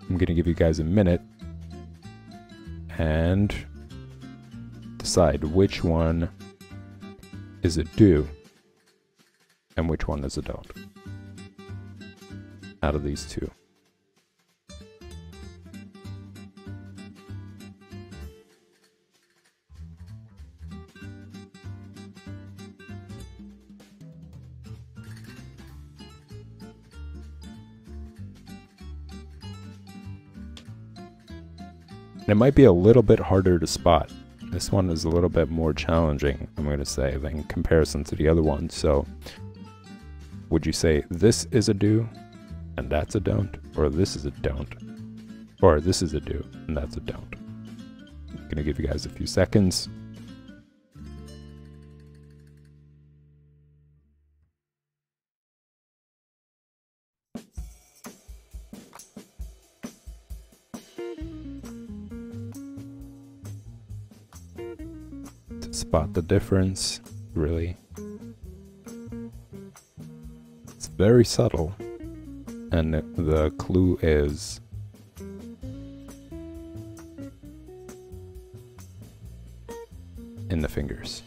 gonna give you guys a minute and decide which one is a do and which one is a don't out of these two. And it might be a little bit harder to spot. This one is a little bit more challenging, I'm going to say, in comparison to the other one. So, would you say this is a do and that's a don't? Or this is a don't? Or this is a do and that's a don't? I'm going to give you guys a few seconds. Spot the difference, really. It's very subtle, and the clue is in the fingers.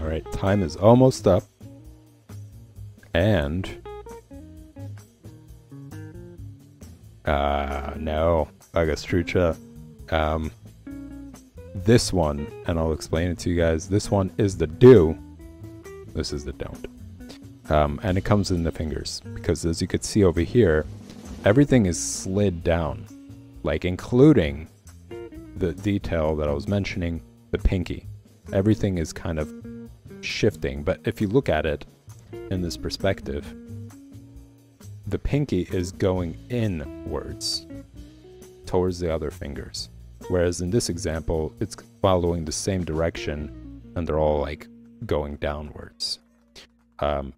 Alright, time is almost up. And... no. Agastrucha. This one, and I'll explain it to you guys. This one is the do. This is the don't. And it comes in the fingers. Because as you could see over here, everything is slid down. Like including the detail that I was mentioning, the pinky. Everything is kind of shifting. But if you look at it in this perspective, the pinky is going inwards towards the other fingers. Whereas in this example, it's following the same direction and they're all like going downwards.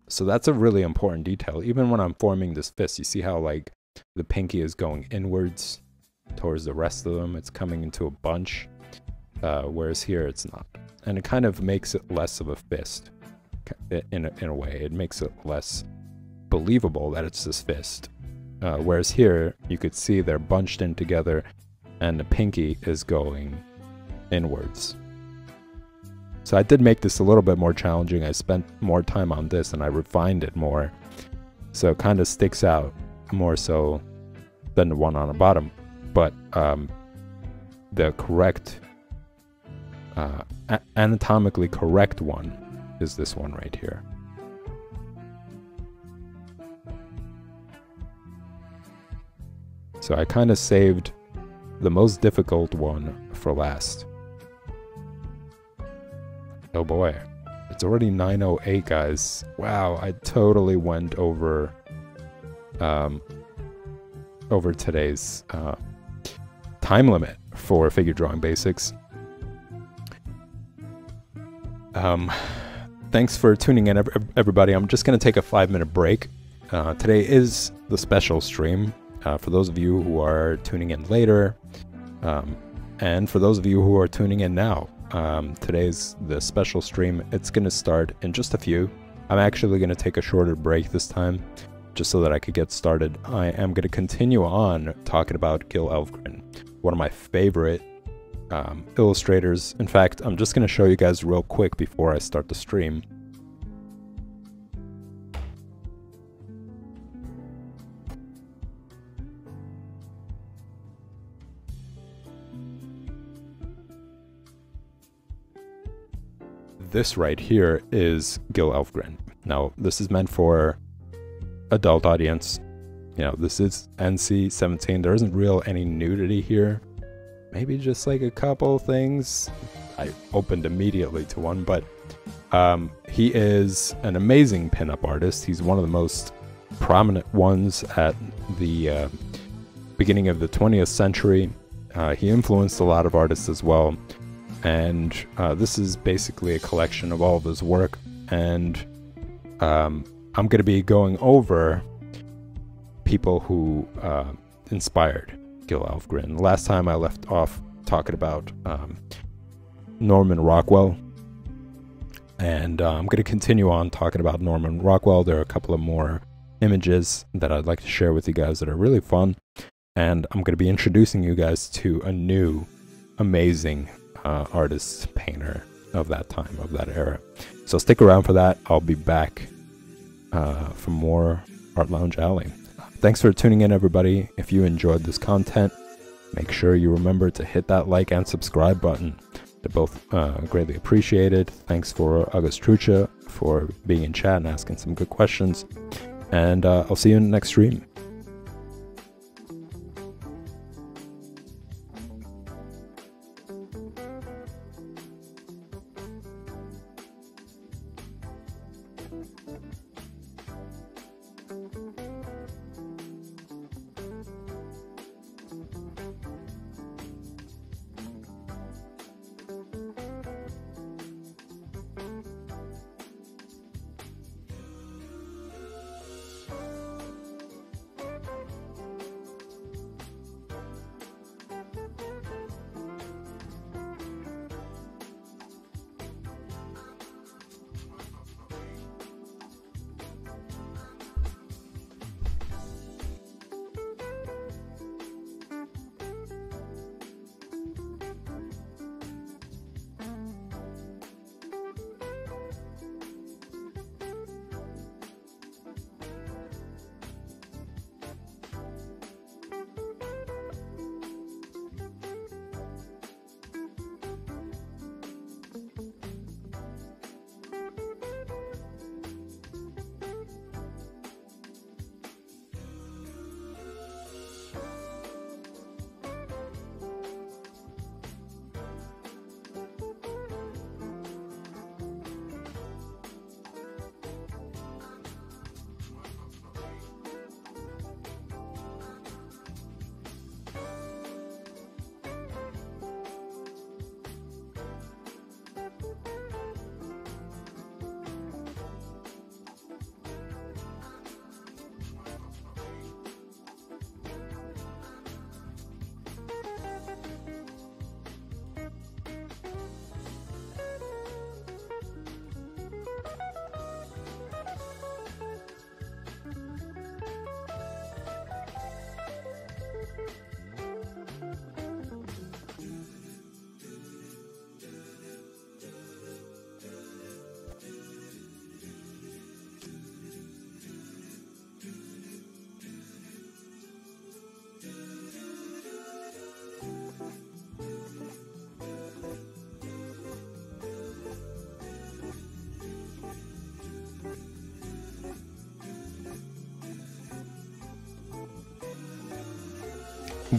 So that's a really important detail. Even when I'm forming this fist, you see how like the pinky is going inwards towards the rest of them. It's coming into a bunch, whereas here it's not. And it kind of makes it less of a fist in a way. It makes it less believable that it's this fist. Whereas here, you could see they're bunched in together and the pinky is going inwards. So I did make this a little bit more challenging. I spent more time on this and I refined it more. So it kind of sticks out more so than the one on the bottom. But the correct, anatomically correct one is this one right here. So I kind of saved the most difficult one for last. Oh boy, it's already 9:08, guys. Wow, I totally went over today's time limit for figure drawing basics. Thanks for tuning in, everybody. I'm just going to take a 5-minute break. Today is the special stream. For those of you who are tuning in later, and for those of you who are tuning in now, today's the special stream. It's going to start in just a few. I'm actually going to take a shorter break this time, just so that I could get started. I am going to continue on talking about Gil Elfgren, one of my favorite illustrators. In fact, I'm just going to show you guys real quick before I start the stream. This right here is Gil Elfgren. Now, this is meant for adult audience. You know, this is NC-17. There isn't real any nudity here. Maybe just like a couple things. I opened immediately to one, but he is an amazing pinup artist. He's one of the most prominent ones at the beginning of the 20th century. He influenced a lot of artists as well. And this is basically a collection of all of his work, and I'm going to be going over people who inspired Gil Elfgren. Last time I left off talking about Norman Rockwell, and I'm going to continue on talking about Norman Rockwell. There are a couple of more images that I'd like to share with you guys that are really fun, and I'm going to be introducing you guys to a new amazing artist, painter of that time, of that era. So stick around for that. I'll be back for more Art Lounge Alley. Thanks for tuning in, everybody. If you enjoyed this content, make sure you remember to hit that like and subscribe button. They're both greatly appreciated. Thanks for Agastrucha for being in chat and asking some good questions. And I'll see you in the next stream.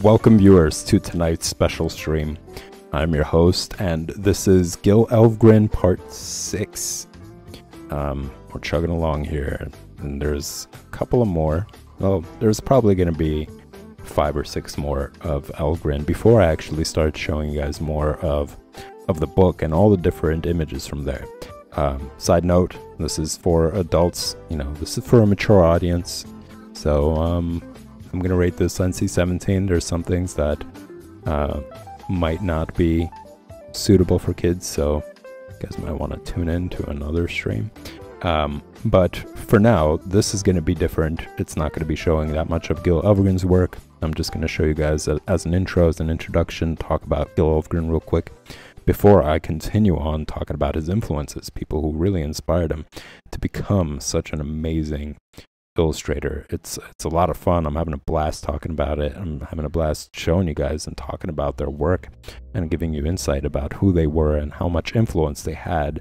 Welcome viewers to tonight's special stream. I'm your host, and this is Gil Elfgren Part 6. We're chugging along here, and there's a couple of more. Well, there's probably going to be 5 or 6 more of Elfgren before I actually start showing you guys more of the book and all the different images from there. Side note, this is for adults, this is for a mature audience, so I'm gonna rate this NC-17. There's some things that might not be suitable for kids, so you guys might want to tune in to another stream. But for now, this is going to be different. It's not going to be showing that much of Gil Elfgren's work. I'm just going to show you guys as an intro, as an introduction, talk about Gil Elfgren real quick before I continue on talking about his influences, people who really inspired him to become such an amazing illustrator. It's a lot of fun. I'm having a blast talking about it. I'm having a blast showing you guys and talking about their work and giving you insight about who they were and how much influence they had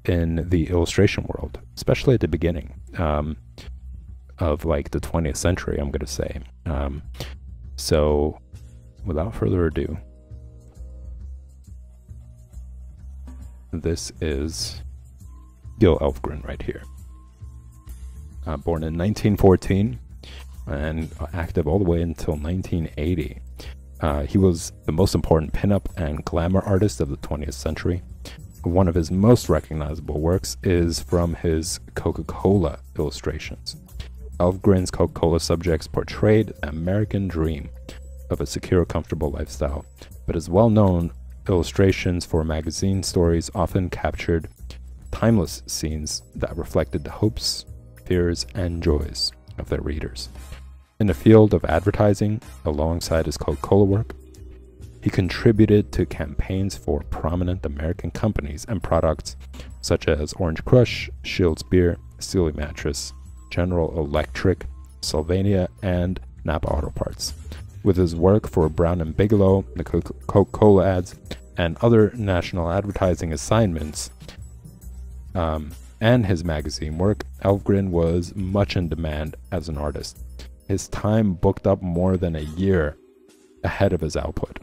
in the illustration world, especially at the beginning of like the 20th century, I'm gonna say. So without further ado, this is Gil Elfgren right here. Born in 1914 and active all the way until 1980. He was the most important pinup and glamour artist of the 20th century. One of his most recognizable works is from his Coca-Cola illustrations. Elfgren's Coca-Cola subjects portrayed the American dream of a secure, comfortable lifestyle, but his well-known illustrations for magazine stories often captured timeless scenes that reflected the hopes, fears, and joys of their readers. In the field of advertising, alongside his Coca-Cola work, he contributed to campaigns for prominent American companies and products such as Orange Crush, Shields Beer, Sealy Mattress, General Electric, Sylvania, and Napa Auto Parts. With his work for Brown and Bigelow, the Coca-Cola ads, and other national advertising assignments, and his magazine work, Elfgren was much in demand as an artist. His time booked up more than a year ahead of his output.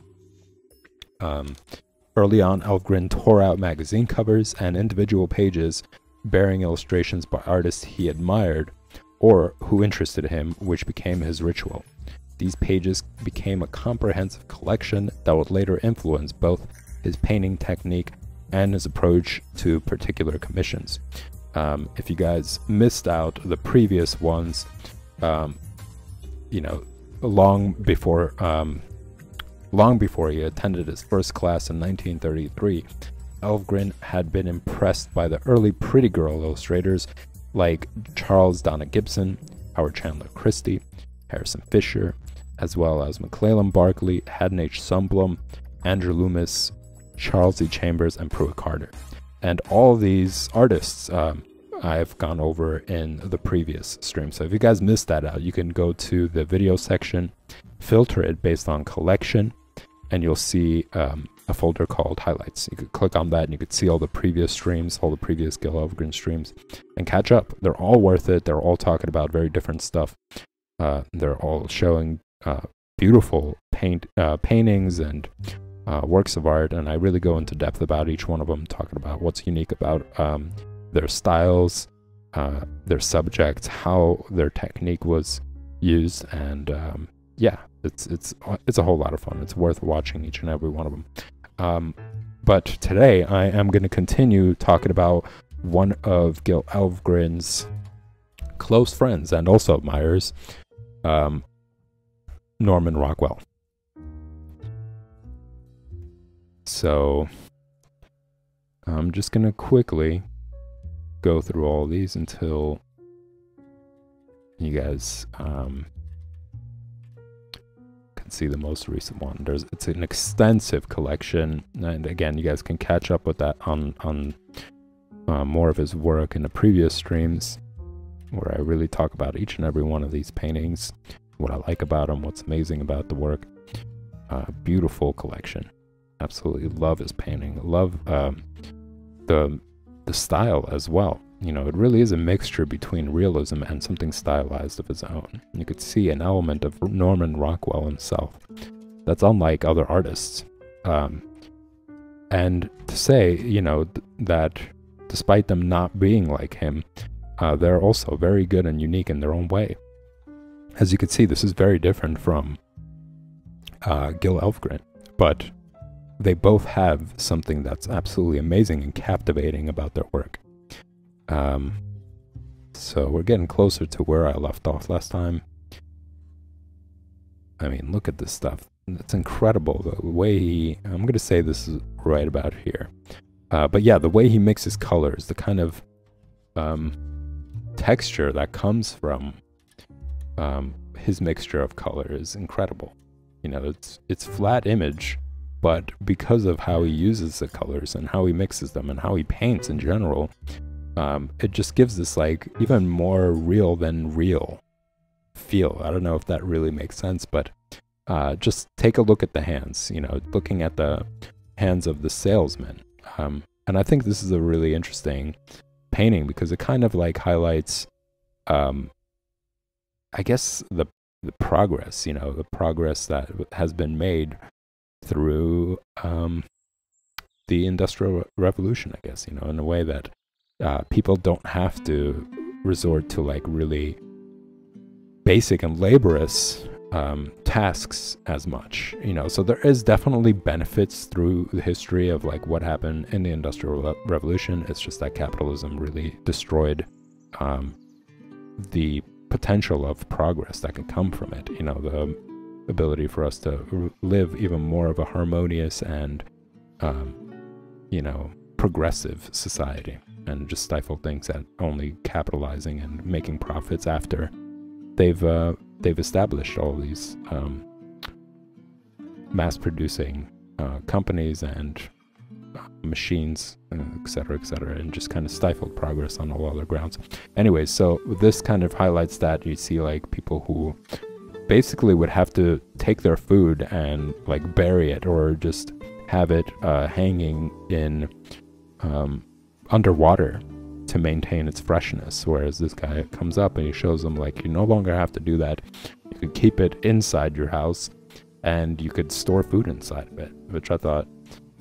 Early on, Elfgren tore out magazine covers and individual pages bearing illustrations by artists he admired or who interested him, which became his ritual. These pages became a comprehensive collection that would later influence both his painting technique and his approach to particular commissions. If you guys missed out the previous ones, long before he attended his first class in 1933, Elfgren had been impressed by the early pretty girl illustrators like Charles Donna Gibson, Howard Chandler Christie, Harrison Fisher, as well as McClellan Barkley, Haddon H. Sundblom, Andrew Loomis, Charles E. Chambers, and Pruitt Carter. And all these artists I've gone over in the previous stream. So if you guys missed that out, you can go to the video section, filter it based on collection, and you'll see a folder called highlights. You could click on that and you could see all the previous streams, all the previous Gil Elfgren streams, and catch up. They're all worth it. They're all talking about very different stuff. They're all showing beautiful paintings and works of art, and I really go into depth about each one of them, talking about what's unique about their styles, their subjects, how their technique was used, and yeah, it's a whole lot of fun. It's worth watching each and every one of them. But today I am going to continue talking about one of Gil Elfgren's close friends and also admirers, Norman Rockwell. So I'm just going to quickly go through all these until you guys can see the most recent one. It's an extensive collection, and again, you guys can catch up with that on more of his work in the previous streams, where I really talk about each and every one of these paintings, what I like about them, what's amazing about the work. Beautiful collection. Absolutely love his painting. Love the style as well. You know, it really is a mixture between realism and something stylized of its own. You could see an element of Norman Rockwell himself that's unlike other artists. And to say, you know, that despite them not being like him, they're also very good and unique in their own way. As you can see, this is very different from Gil Elfgren, but they both have something that's absolutely amazing and captivating about their work. So we're getting closer to where I left off last time. I mean, look at this stuff. It's incredible, the way he... I'm going to say this is right about here. But yeah, the way he mixes colors, the kind of texture that comes from his mixture of color is incredible. You know, it's flat image, but because of how he uses the colors and how he mixes them and how he paints in general, it just gives this like even more real than real feel. I don't know if that really makes sense, but just take a look at the hands, you know, looking at the hands of the salesman. And I think this is a really interesting painting because it kind of like highlights, I guess, the progress, you know, the progress that has been made through the Industrial Revolution, I guess, you know, in a way that people don't have to resort to like really basic and laborious tasks as much, you know. So there is definitely benefits through the history of like what happened in the Industrial Revolution. It's just that capitalism really destroyed the potential of progress that could come from it, you know, the ability for us to live even more of a harmonious and you know, progressive society, and just stifle things at only capitalizing and making profits after they've established all these mass-producing companies and machines, etc., and just kind of stifled progress on all other grounds. Anyways, so this kind of highlights that. You see like people who basically would have to take their food and like bury it or just have it hanging in underwater to maintain its freshness, whereas this guy comes up and he shows them like you no longer have to do that. You could keep it inside your house and you could store food inside of it, which I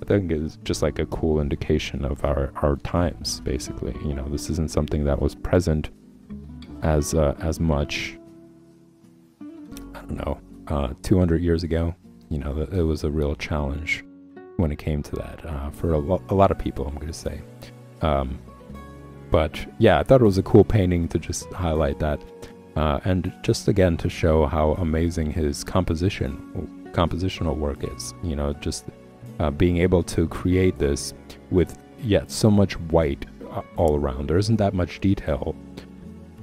think is just like a cool indication of our times, basically. You know, this isn't something that was present as much, I don't know, 200 years ago. You know, it was a real challenge when it came to that for a lot of people, I'm going to say. But yeah, I thought it was a cool painting to just highlight that, and just again to show how amazing his compositional work is. You know, just being able to create this with yet so much white all around. There isn't that much detail,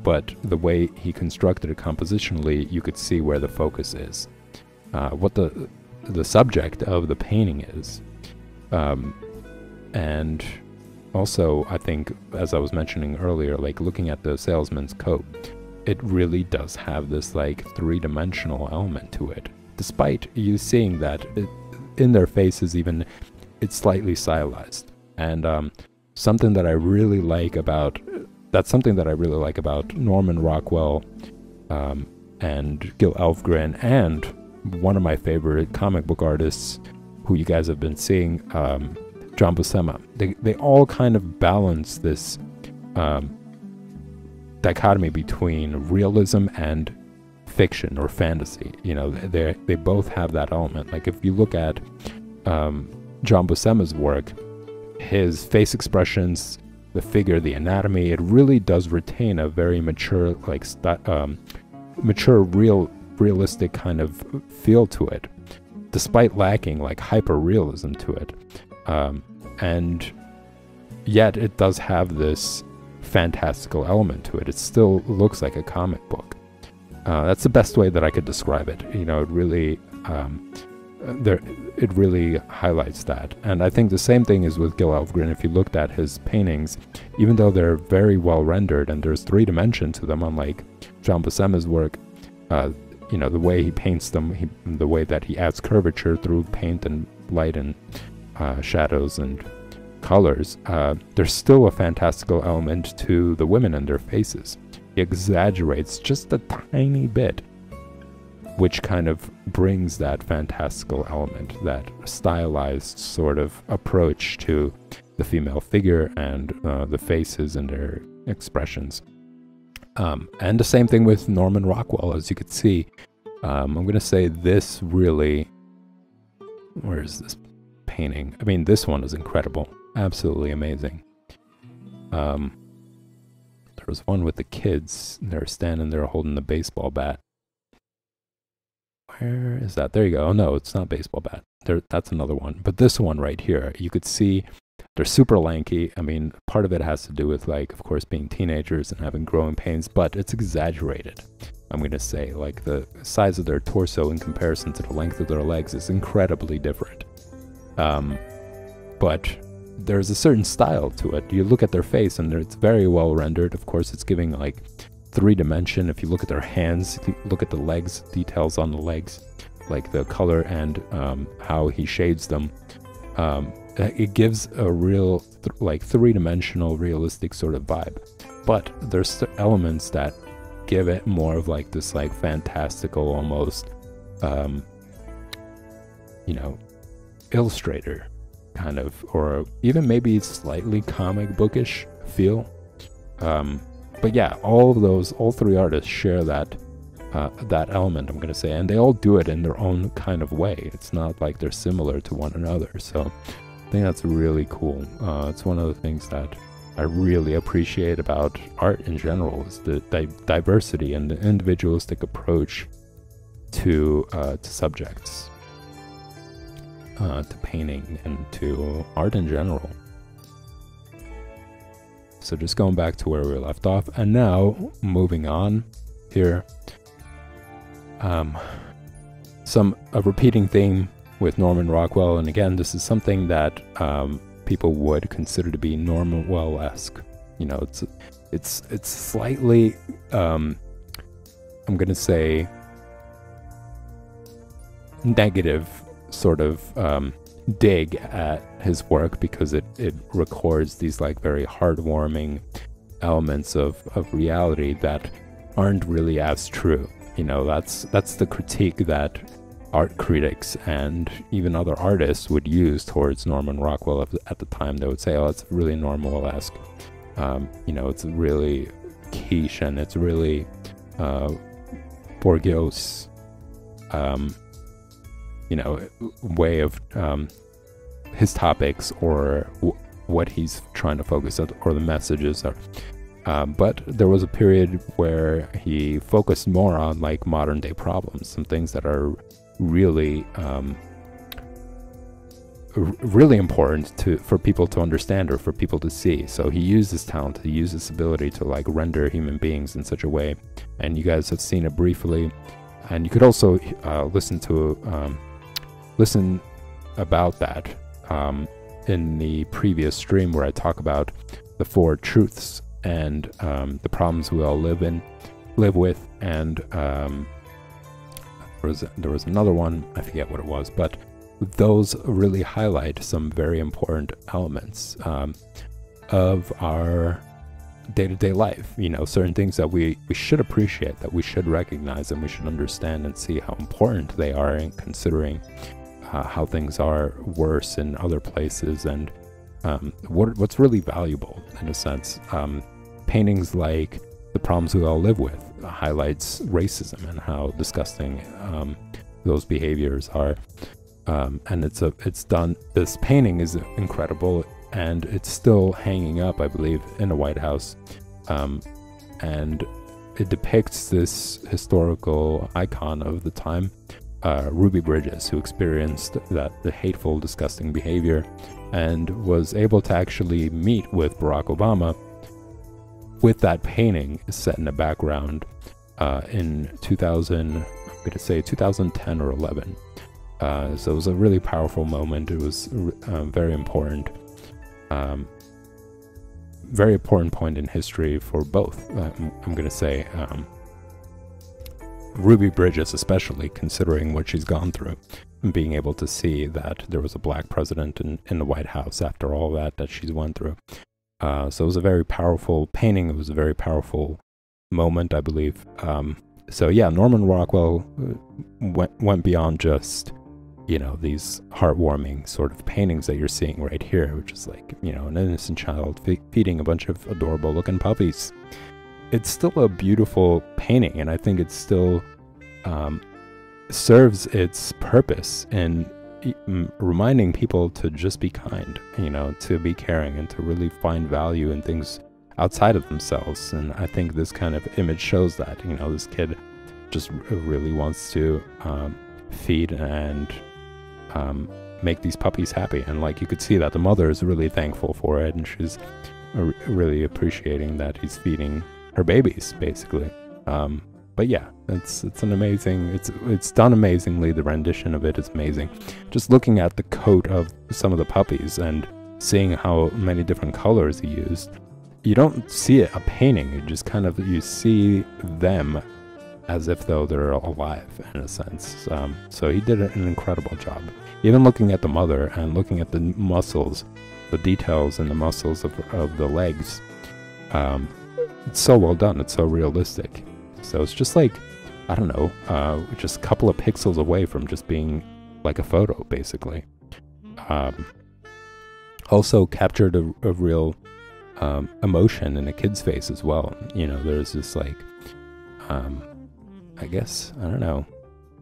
but the way he constructed it compositionally, you could see where the focus is, what the subject of the painting is. And also, I think, as I was mentioning earlier, like looking at the salesman's coat, it really does have this like three-dimensional element to it, despite you seeing that in their faces even it's slightly stylized. And something that I really like about Norman Rockwell and Gil Elfgren, and one of my favorite comic book artists who you guys have been seeing, John Buscema. They all kind of balance this dichotomy between realism and fiction or fantasy. You know, they both have that element. Like if you look at John Buscema's work, his face expressions, the figure, the anatomy, it really does retain a very mature, like realistic kind of feel to it, despite lacking like hyper realism to it. And yet it does have this fantastical element to it. It still looks like a comic book. That's the best way that I could describe it. You know, it really highlights that. And I think the same thing is with Gil Elfgren. If you looked at his paintings, even though they're very well rendered and there's 3 dimensions to them, unlike John Buscema's work, you know, the way he paints them, the way that he adds curvature through paint and light and shadows and colors, there's still a fantastical element to the women and their faces. He exaggerates just a tiny bit, which kind of brings that fantastical element, that stylized sort of approach to the female figure and the faces and their expressions. And the same thing with Norman Rockwell, as you could see. I'm going to say this really... Where is this painting? I mean, this one is incredible. Absolutely amazing. There was one with the kids. They're standing there holding the baseball bat. Where is that? There you go. Oh, no, it's not baseball bat. That's another one. But this one right here, you could see they're super lanky. I mean, part of it has to do with, like, of course, being teenagers and having growing pains, but it's exaggerated. I'm going to say, like, the size of their torso in comparison to the length of their legs is incredibly different. But there's a certain style to it. You look at their face and it's very well rendered. Of course, it's giving, like, 3-dimension. If you look at their hands, if you look at the legs, details on the legs, like the color and how he shades them, it gives a real, like, 3-dimensional, realistic sort of vibe. But there's elements that give it more of, like, this, like, fantastical, almost, you know, illustrator kind of, or even maybe slightly comic bookish feel. But yeah, all three artists share that that element, I'm gonna say, and they all do it in their own kind of way. It's not like they're similar to one another. So I think that's really cool. It's one of the things that I really appreciate about art in general, is the diversity and the individualistic approach to subjects, to painting and to art in general. So just going back to where we left off, and now moving on here. A repeating theme with Norman Rockwell, and again, this is something that people would consider to be Norman-esque. You know, it's slightly, I'm gonna say, negative sort of dig at his work, because it records these, like, very heartwarming elements of reality that aren't really as true. You know, that's the critique that art critics and even other artists would use towards Norman Rockwell at the time. They would say, oh, it's really Norman-esque. You know, it's really quiche and it's really bourgeois, you know, way of his topics, or what he's trying to focus on, or the messages are. But there was a period where he focused more on, like, modern day problems, some things that are really really important for people to understand, or for people to see. So he used his talent, he used his ability to, like, render human beings in such a way, and you guys have seen it briefly. And you could also listen about that in the previous stream, where I talk about the 4 truths and the problems we all live with, and there was another one, I forget what it was, but those really highlight some very important elements of our day-to-day life. You know, certain things that we should appreciate, that we should recognize, and we should understand and see how important they are, in considering how things are worse in other places, and what's really valuable, in a sense. Paintings like The Problems We All Live With highlights racism and how disgusting those behaviors are. And this painting is incredible, and it's still hanging up, I believe, in the White House. And it depicts this historical icon of the time, Ruby Bridges, who experienced the hateful, disgusting behavior, and was able to actually meet with Barack Obama with that painting set in the background in 2010 or 11. So it was a really powerful moment. It was very important point in history for both. I'm going to say Ruby Bridges, especially considering what she's gone through, and being able to see that there was a black president in the White House after all that she's went through. So it was a very powerful painting. It was a very powerful moment, I believe. So yeah, Norman Rockwell went beyond just, you know, these heartwarming sort of paintings that you're seeing right here, which is like, you know, an innocent child feeding a bunch of adorable looking puppies. It's still a beautiful painting, and I think it still serves its purpose in reminding people to just be kind, you know, to be caring, and to really find value in things outside of themselves. And I think this kind of image shows that, you know, this kid just really wants to feed and make these puppies happy. And like, you could see that the mother is really thankful for it, and she's really appreciating that he's feeding her babies, basically. But yeah, it's an amazing, it's done amazingly. The rendition of it is amazing. Just looking at the coat of some of the puppies and seeing how many different colors he used, you don't see it a painting. You just kind of, you see them as if though they're alive in a sense. So he did an incredible job. Even looking at the mother and looking at the muscles, the details in the muscles of the legs, it's so well done. It's so realistic. So it's just like, I don't know, just a couple of pixels away from just being like a photo, basically. Also captured a real emotion in a kid's face as well. You know, there's this like, I guess, I don't know,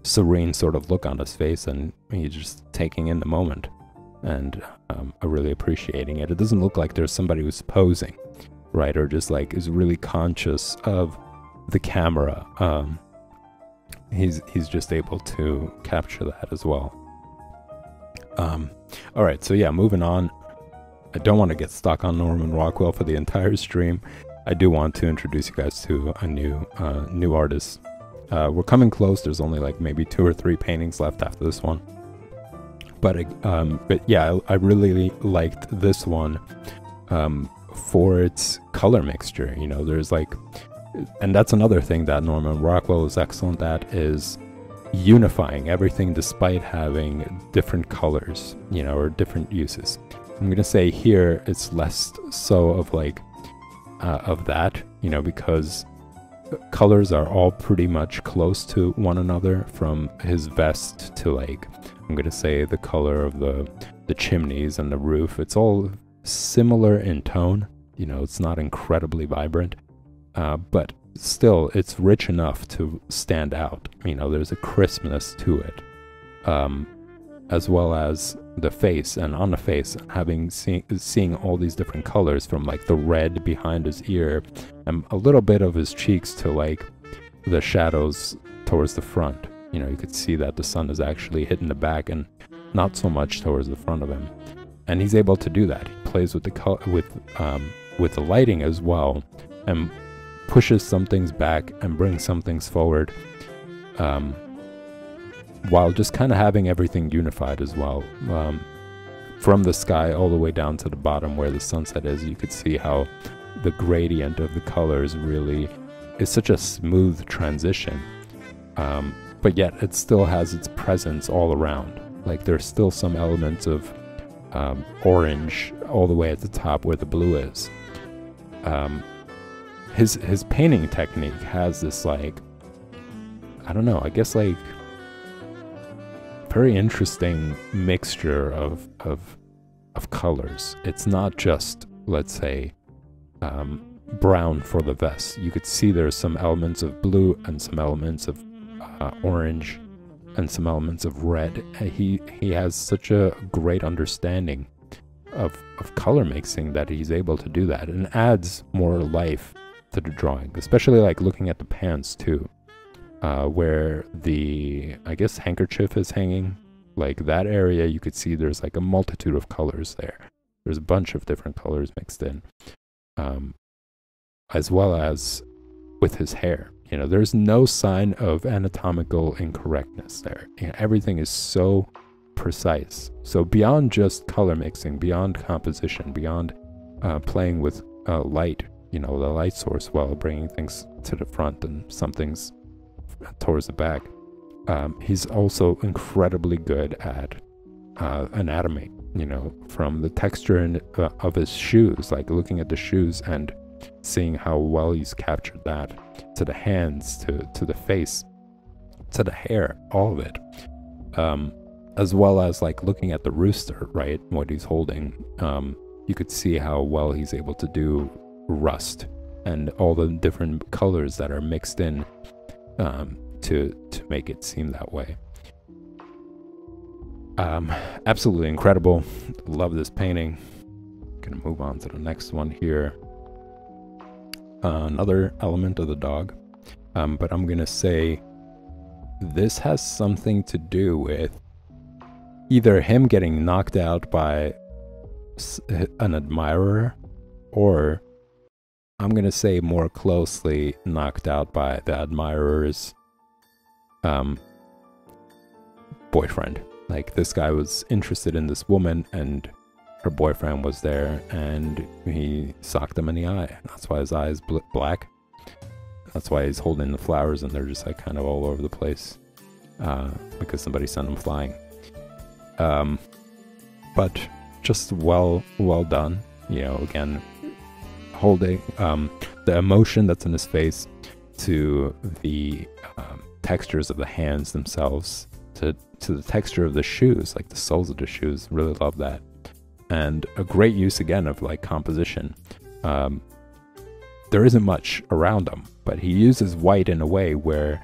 serene sort of look on his face, and he's just taking in the moment and really appreciating it. It doesn't look like there's somebody who's posing, right, or just like is really conscious of the camera. He's just able to capture that as well. All right, so yeah, moving on. I don't want to get stuck on Norman Rockwell for the entire stream. I do want to introduce you guys to a new artist. We're coming close. There's only like maybe 2 or 3 paintings left after this one. But yeah, I really liked this one for its color mixture. You know, there's like, and that's another thing that Norman Rockwell is excellent at, is unifying everything despite having different colors, you know, or different uses. I'm gonna say here it's less so of like of that, you know, because colors are all pretty much close to one another, from his vest to like, I'm gonna say the color of the chimneys and the roof. It's all similar in tone, you know, it's not incredibly vibrant, but still it's rich enough to stand out. You know, there's a crispness to it, as well as the face, and on the face seeing all these different colors, from like the red behind his ear and a little bit of his cheeks to like the shadows towards the front. You know, you could see that the sun is actually hitting the back and not so much towards the front of him, and he's able to do that. He plays with the with the lighting as well, and pushes some things back and brings some things forward, while just kind of having everything unified as well. From the sky all the way down to the bottom where the sunset is, you could see how the gradient of the colors really is such a smooth transition, but yet it still has its presence all around. Like, there's still some elements of orange all the way at the top where the blue is. His painting technique has this, like, I don't know, I guess like very interesting mixture of colors. It's not just, let's say, brown for the vest. You could see there's some elements of blue and some elements of orange and some elements of red. He has such a great understanding of color mixing that he's able to do that, and adds more life to the drawing, especially like looking at the pants too, where the, I guess, handkerchief is hanging. Like that area, you could see there's like a multitude of colors there. There's a bunch of different colors mixed in, as well as with his hair. You know, there's no sign of anatomical incorrectness there. You know, everything is so precise. So beyond just color mixing, beyond composition, beyond playing with light, you know, the light source while bringing things to the front and some things towards the back. He's also incredibly good at anatomy, you know, from the texture of his shoes, like looking at the shoes and seeing how well he's captured that, to the hands, to the face, to the hair, all of it. As well as like looking at the rooster, right, what he's holding. You could see how well he's able to do rust and all the different colors that are mixed in to make it seem that way. Absolutely incredible. Love this painting. Gonna move on to the next one here. Another element of the dog, but I'm gonna say this has something to do with either him getting knocked out by an admirer, or I'm gonna say more closely knocked out by the admirer's boyfriend. Like, this guy was interested in this woman and her boyfriend was there and he socked him in the eye. That's why his eye is black. That's why he's holding the flowers and they're just like kind of all over the place, because somebody sent them flying. But just well done, you know, again, holding the emotion that's in his face to the textures of the hands themselves, to the texture of the shoes, like the soles of the shoes. Really love that. And a great use again of like composition. There isn't much around him, but he uses white in a way where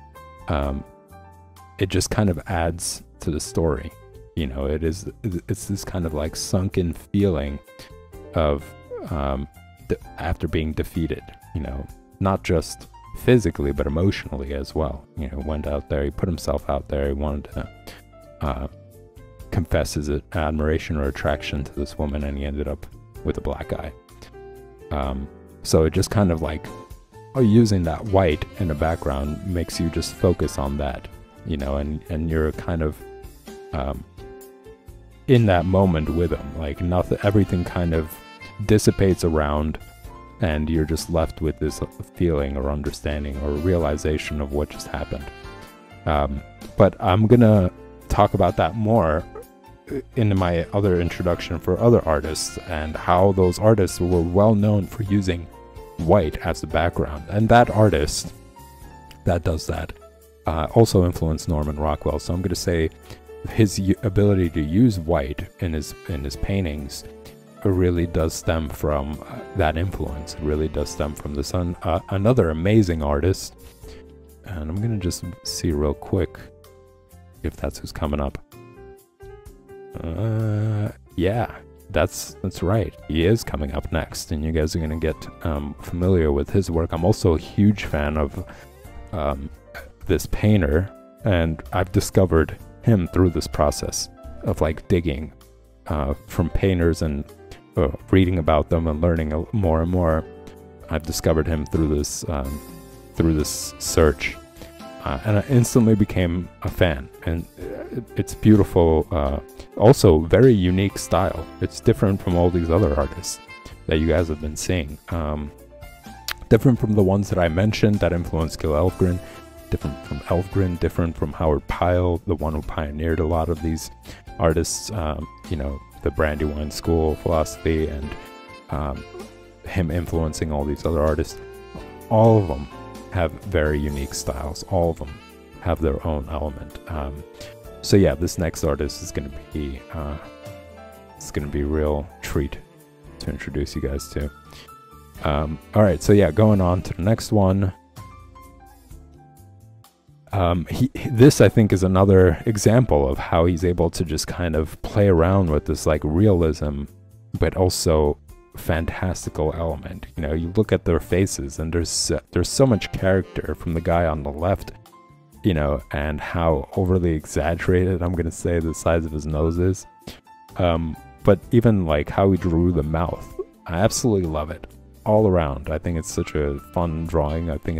it just kind of adds to the story. You know, it's this kind of like sunken feeling of after being defeated, you know, not just physically but emotionally as well. You know, went out there, he put himself out there, he wanted to confess his admiration or attraction to this woman, and he ended up with a black eye. So it just kind of like using that white in the background makes you just focus on that, you know, and you're kind of in that moment with him. Like nothing, everything kind of dissipates around and you're just left with this feeling or understanding or realization of what just happened. But I'm gonna talk about that more in my other introduction for other artists, and how those artists were well known for using white as the background. And that artist that does that also influenced Norman Rockwell. So I'm going to say his ability to use white in his paintings really does stem from that influence. It really does stem from this. Another amazing artist, and I'm going to just see real quick if that's who's coming up. Yeah, that's right. He is coming up next, and you guys are gonna get familiar with his work. I'm also a huge fan of this painter, and I've discovered him through this process of like digging from painters and reading about them and learning more and more. I've discovered him through this search. And I instantly became a fan, and it's beautiful. Also, very unique style. It's different from all these other artists that you guys have been seeing. Different from the ones that I mentioned that influenced Gil Elfgren. Different from Elfgren. Different from Howard Pyle, the one who pioneered a lot of these artists. You know, the Brandywine School philosophy, and him influencing all these other artists. All of them have very unique styles. All of them have their own element. So yeah, this next artist is going to be a real treat to introduce you guys to. All right, so yeah, going on to the next one. This I think is another example of how he's able to just kind of play around with this like realism, but also fantastical element. You know, you look at their faces and there's so much character from the guy on the left, you know, and how overly exaggerated, I'm gonna say, the size of his nose is, but even like how he drew the mouth, I absolutely love it all around. I think it's such a fun drawing. I think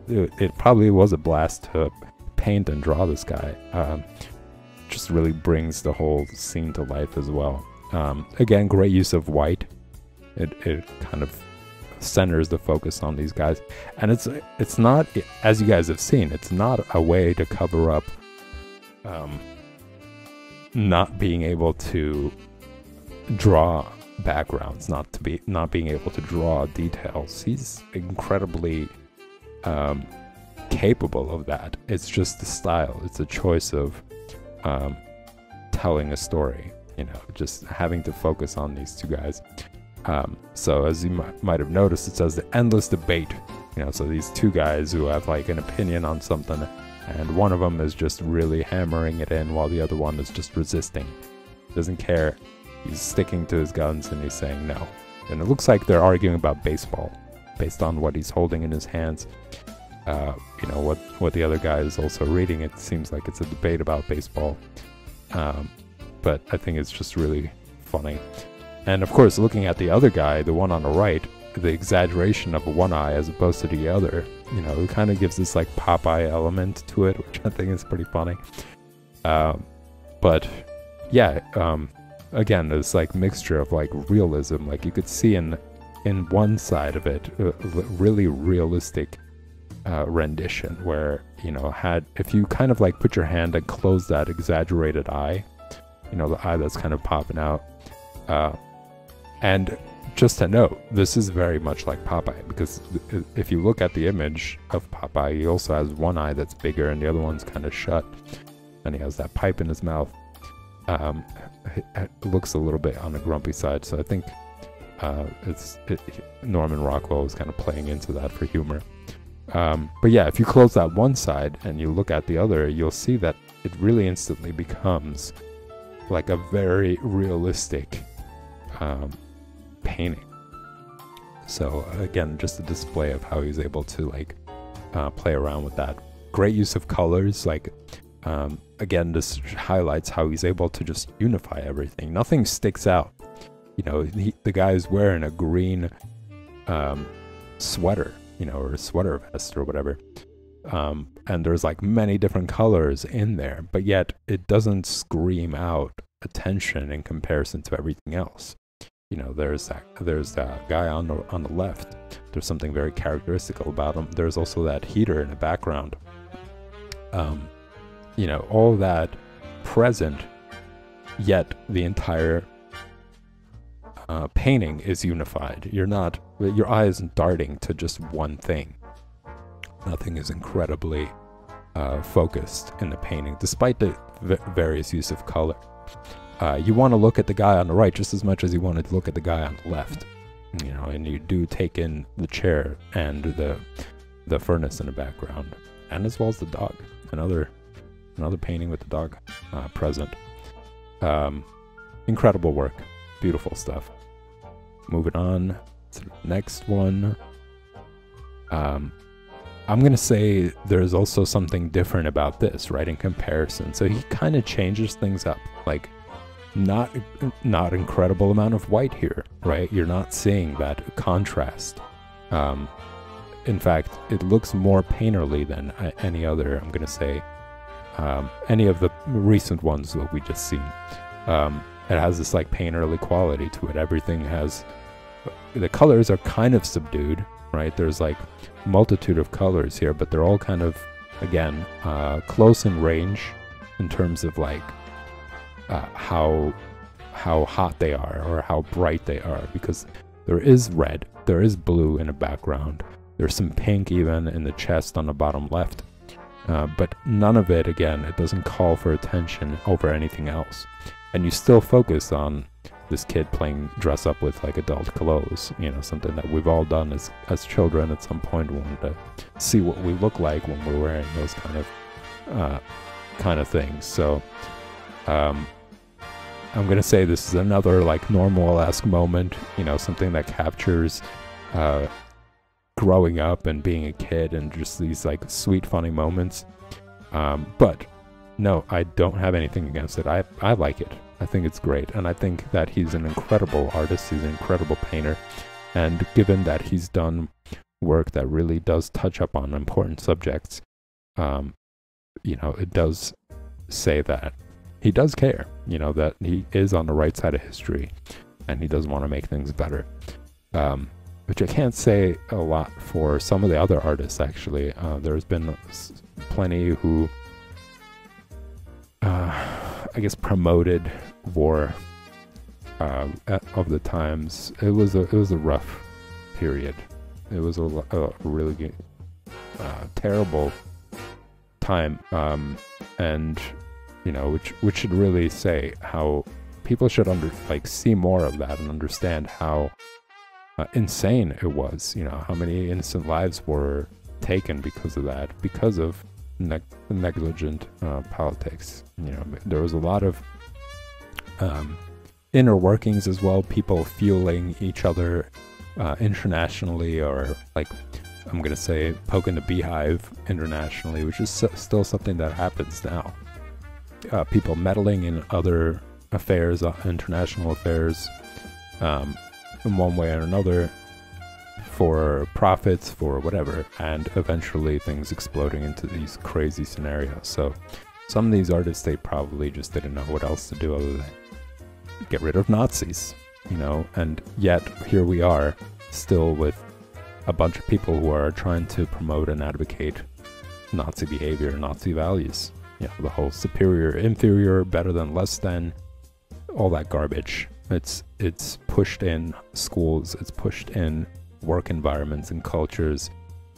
it probably was a blast to paint and draw this guy. Just really brings the whole scene to life as well. Again, great use of white. It kind of centers the focus on these guys. And it's not, as you guys have seen, it's not a way to cover up not being able to draw backgrounds, not being able to draw details. He's incredibly capable of that. It's just the style. It's a choice of telling a story, you know, just having to focus on these two guys. So as you might have noticed, it says the endless debate, you know, so these two guys who have like an opinion on something, and one of them is just really hammering it in while the other one is just resisting. Doesn't care. He's sticking to his guns and he's saying no. And it looks like they're arguing about baseball based on what he's holding in his hands. You know, what the other guy is also reading. It seems like it's a debate about baseball. But I think it's just really funny. And of course, looking at the other guy, the one on the right, the exaggeration of one eye as opposed to the other, you know, it kind of gives this like Popeye element to it, which I think is pretty funny. But yeah, again, this like mixture of like realism, like you could see in one side of it, really realistic rendition where, you know, if you kind of like put your hand and close that exaggerated eye, you know, the eye that's kind of popping out, and just to note, this is very much like Popeye, because if you look at the image of Popeye, he also has one eye that's bigger and the other one's kind of shut, and he has that pipe in his mouth. It looks a little bit on the grumpy side, so I think Norman Rockwell is kind of playing into that for humor. But yeah, if you close that one side and you look at the other, you'll see that it really instantly becomes like a very realistic painting. So again, just a display of how he's able to like play around with that. Great use of colors, like again, this highlights how he's able to just unify everything. Nothing sticks out. You know, the guy's wearing a green sweater, you know, or a sweater vest or whatever. And there's like many different colors in there, but yet it doesn't scream out attention in comparison to everything else. You know, there's that guy on the left. There's something very characteristical about him. There's also that heater in the background. You know, all that present, yet the entire painting is unified. Your eye isn't darting to just one thing. Nothing is incredibly focused in the painting, despite the various use of color. You want to look at the guy on the right just as much as you want to look at the guy on the left. You know, and you do take in the chair and the furnace in the background, and as well as the dog. Another painting with the dog present. Incredible work. Beautiful stuff. Moving on to the next one. I'm going to say there's also something different about this, right, in comparison. So he kind of changes things up. Like, not incredible amount of white here, right? You're not seeing that contrast. In fact, it looks more painterly than any other, I'm going to say, any of the recent ones that we just seen. It has this like painterly quality to it. Everything has, the colors are kind of subdued, right? There's like multitude of colors here, but they're all kind of, again, close in range in terms of like how hot they are or how bright they are, because there is red, there is blue in the background, there's some pink even in the chest on the bottom left, but none of it, again, it doesn't call for attention over anything else. And you still focus on this kid playing dress up with like adult clothes, you know, something that we've all done as children at some point. We wanted to see what we look like when we're wearing those kind of things. So I'm gonna say this is another like Normal-esque moment, you know, something that captures growing up and being a kid and just these like sweet funny moments. But no, I don't have anything against it. I like it. I think it's great, and I think that he's an incredible artist. He's an incredible painter, and given that he's done work that really does touch up on important subjects, you know, it does say that he does care, you know, that he is on the right side of history, and he does want to make things better. which I can't say a lot for some of the other artists, actually. There's been plenty who, I guess, promoted war of the times. It was a rough period. It was a really terrible time, and which should really say how people should see more of that and understand how insane it was. How many innocent lives were taken because of that, because of negligent politics. There was a lot of inner workings as well, people fueling each other internationally, or I'm gonna say poking the beehive internationally, which is still something that happens now. People meddling in other affairs, international affairs, in one way or another, for profits, for whatever, and eventually things exploding into these crazy scenarios. So some of these artists, they probably just didn't know what else to do other than get rid of Nazis, and yet here we are still with a bunch of people who are trying to promote and advocate Nazi behavior, Nazi values. The whole superior, inferior, better than, less than, all that garbage. It's pushed in schools, it's pushed in work environments and cultures,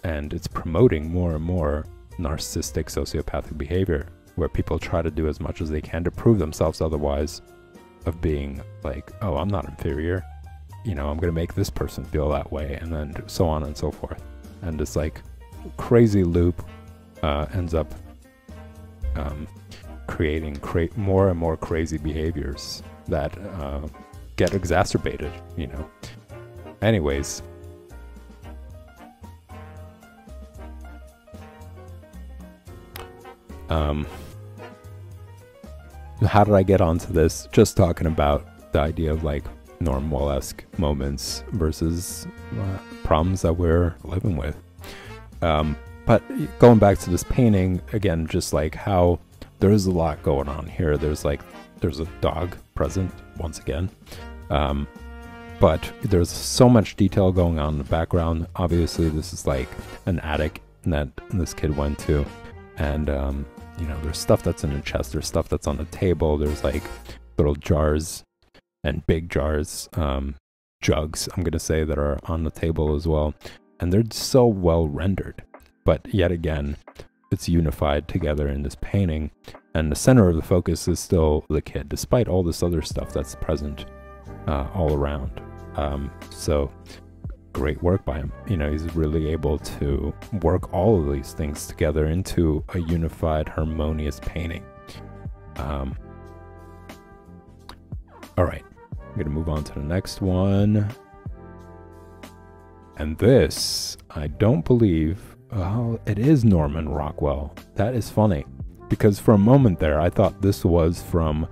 and it's promoting more and more narcissistic, sociopathic behavior, where people try to do as much as they can to prove themselves otherwise, of being like, oh, I'm not inferior, I'm gonna make this person feel that way, and then so on and so forth. And this crazy loop ends up creating more and more crazy behaviors that get exacerbated. Anyways, how did I get onto this? Just talking about the idea of Norm Wall-esque moments versus problems that we're living with. But going back to this painting again, just how there is a lot going on here. There's a dog present once again, but there's so much detail going on in the background. Obviously this is an attic that this kid went to, and there's stuff that's in a chest, there's stuff that's on the table, there's little jars and big jars, jugs, I'm gonna say, that are on the table as well, and they're so well rendered. But yet again, it's unified together in this painting, and the center of the focus is still the kid, despite all this other stuff that's present all around. So great work by him. He's really able to work all of these things together into a unified, harmonious painting. All right, I'm gonna move on to the next one. And this, I don't believe, it is Norman Rockwell. That is funny, because for a moment there, I thought this was from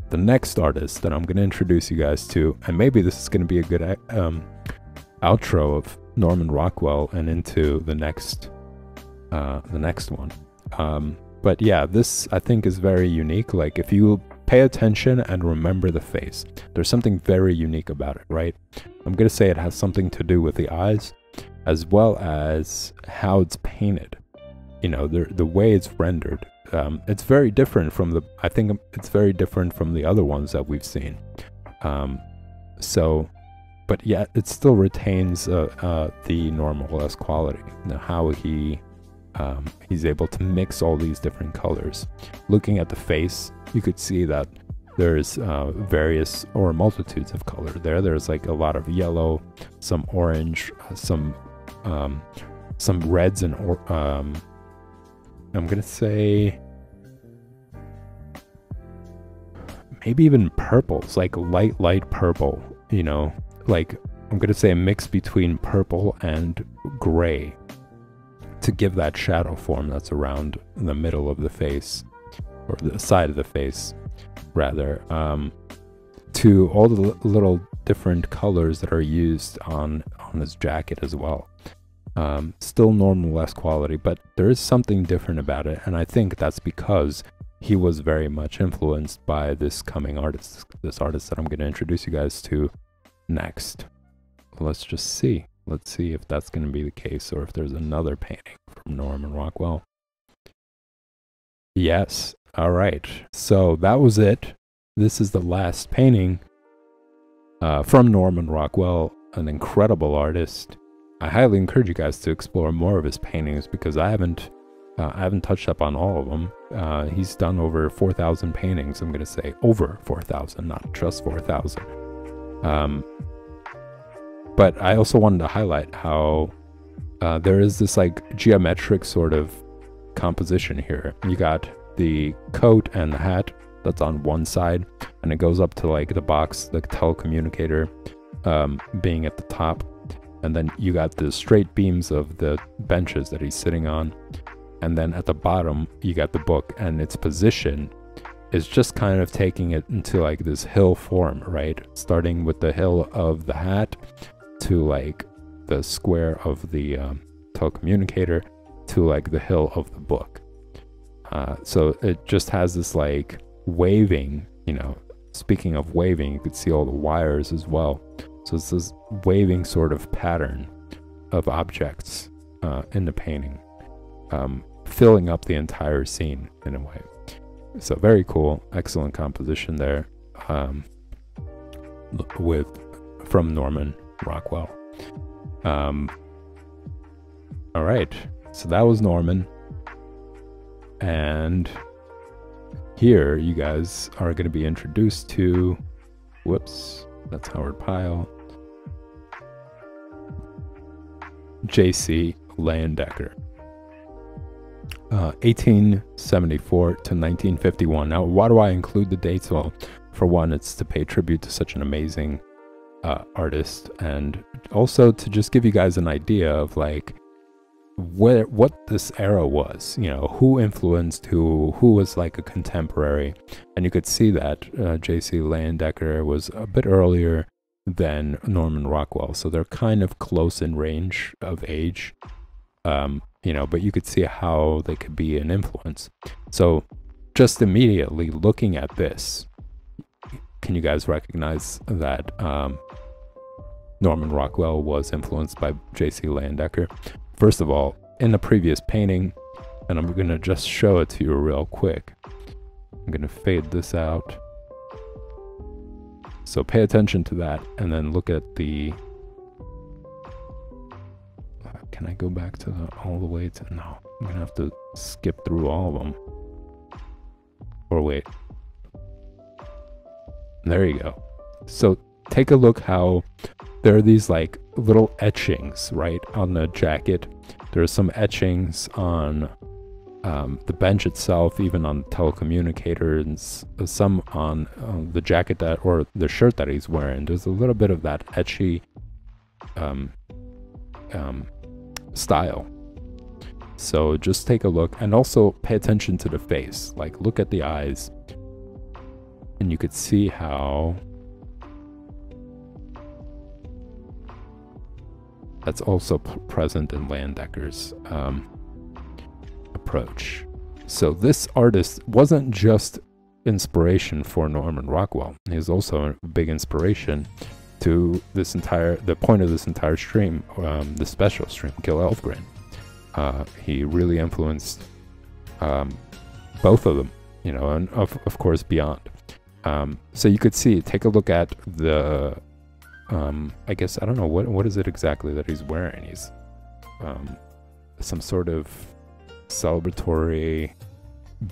the next artist that I'm going to introduce you guys to, and maybe this is going to be a good outro of Norman Rockwell and into the next one. But yeah, this I think is very unique. If you pay attention and remember the face, there's something very unique about it, right? I'm going to say it has something to do with the eyes, as well as how it's painted. The way it's rendered. It's very different from I think it's very different from the other ones that we've seen. But yet it still retains the Norman Wall-esque quality. How he's able to mix all these different colors. Looking at the face, you could see that there's various or multitudes of color there. There's a lot of yellow, some orange, some reds, and I'm gonna say maybe even purples, light purple. I'm gonna say a mix between purple and gray, to give that shadow form that's around the middle of the face, or the side of the face rather, to all the little different colors that are used on his jacket as well. Still Norman Wall-esque quality, but there is something different about it, and I think that's because he was very much influenced by this coming artist, this artist that I'm going to introduce you guys to next. Let's just see. Let's see if that's going to be the case or if there's another painting from Norman Rockwell. Yes. All right. So that was it. This is the last painting from Norman Rockwell, an incredible artist. I highly encourage you guys to explore more of his paintings because I haven't touched up on all of them. He's done over 4,000 paintings. I'm going to say over 4,000, not just 4,000. But I also wanted to highlight how there is this like geometric sort of composition here. You got the coat and the hat that's on one side, and it goes up to like the box, the telecommunicator being at the top, and then you got the straight beams of the benches that he's sitting on, and then at the bottom you got the book, and its position is just kind of taking it into like this hill form, right? Starting with the hill of the hat to like the square of the telecommunicator to like the hill of the book. So it just has this like waving, you know, speaking of waving, you could see all the wires as well. So it's this waving sort of pattern of objects in the painting, filling up the entire scene in a way. So very cool, excellent composition there from Norman Rockwell. All right, so that was Norman, and here you guys are going to be introduced to, whoops, that's Howard Pyle, J.C. Leyendecker, 1874 to 1951. Now, why do I include the dates? Well, for one, it's to pay tribute to such an amazing artist, and also to just give you guys an idea of like what this era was, you know, who influenced who was like a contemporary. And you could see that J.C. Leyendecker was a bit earlier than Norman Rockwell, so they're kind of close in range of age, you know, but you could see how they could be an influence. So just immediately looking at this, can you guys recognize that Norman Rockwell was influenced by J.C. Leyendecker? First of all, in the previous painting, and I'm going to just show it to you real quick. I'm going to fade this out. So pay attention to that, and then look at the... Can I go back to all the way to... No, I'm going to have to skip through all of them. Or wait. There you go. So take a look how there are these like little etchings, right, on the jacket. There are some etchings on the bench itself, even on the telecommunicator, and some on the jacket that, or the shirt that he's wearing. There's a little bit of that etchy style. So just take a look, and also pay attention to the face. Like, look at the eyes, and you could see how that's also present in Leyendecker's approach. So this artist wasn't just inspiration for Norman Rockwell. He was also a big inspiration to the point of this entire stream, the special stream, Gil Elfgren. He really influenced both of them, you know, and of course beyond. So you could see, take a look at the I guess, I don't know, what is it exactly that he's wearing? He's some sort of celebratory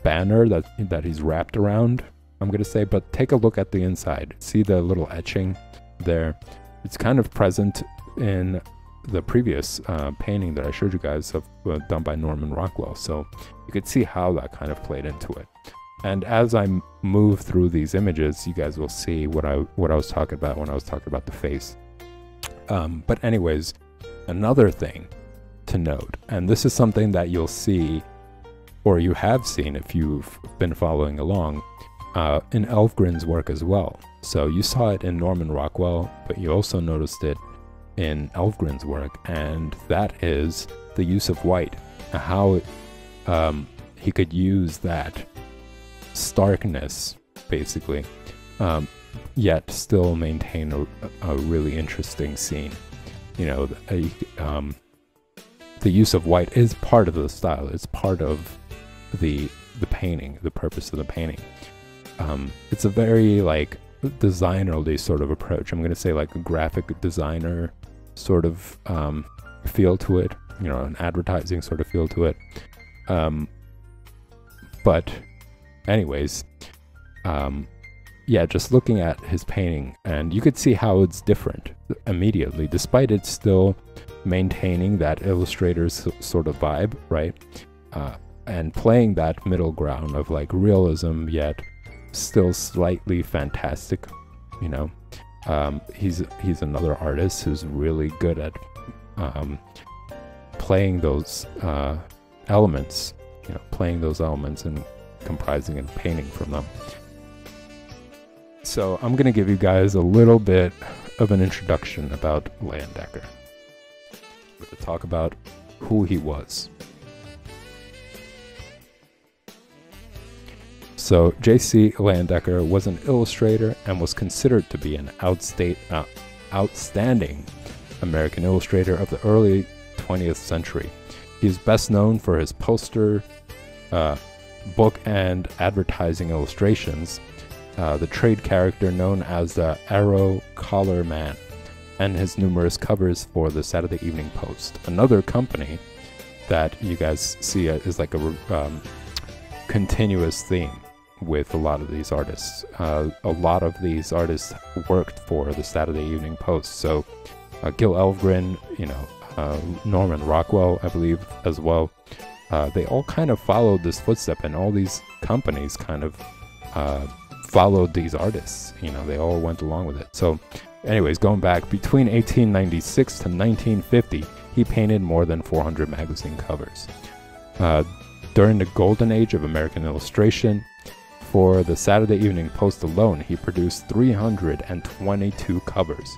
banner that he's wrapped around, I'm gonna say. But take a look at the inside. See the little etching there? It's kind of present in the previous painting that I showed you guys of done by Norman Rockwell. So you could see how that kind of played into it. And as I move through these images, you guys will see what I was talking about when I was talking about the face. But anyways, another thing to note, and this is something that you'll see, or you have seen if you've been following along, in Elfgren's work as well. So you saw it in Norman Rockwell, but you also noticed it in Elfgren's work, and that is the use of white, and how he could use that starkness, basically, yet still maintain a really interesting scene. you know, the use of white is part of the style. It's part of the painting, the purpose of the painting. It's a very like designerly sort of approach. I'm going to say like a graphic designer sort of feel to it, you know, an advertising sort of feel to it. But anyways, yeah, just looking at his painting, and you could see how it's different immediately, despite it still maintaining that illustrator's sort of vibe, right? And playing that middle ground of like realism, yet still slightly fantastic, you know. He's another artist who's really good at playing those elements, you know, playing those elements and comprising and painting from them. So I'm going to give you guys a little bit of an introduction about Leyendecker. We're going to talk about who he was. So J.C. Leyendecker was an illustrator and was considered to be an outstanding American illustrator of the early 20th century. He is best known for his poster, book, and advertising illustrations, the trade character known as the Arrow Collar Man, and his numerous covers for the Saturday Evening Post. Another company that you guys see is like a continuous theme with a lot of these artists. A lot of these artists worked for the Saturday Evening Post. So Gil Elvgren, you know, Norman Rockwell, I believe, as well. They all kind of followed this footstep, and all these companies kind of followed these artists. You know, they all went along with it. So anyways, going back, between 1896 to 1950, he painted more than 400 magazine covers. During the golden age of American illustration, for the Saturday Evening Post alone, he produced 322 covers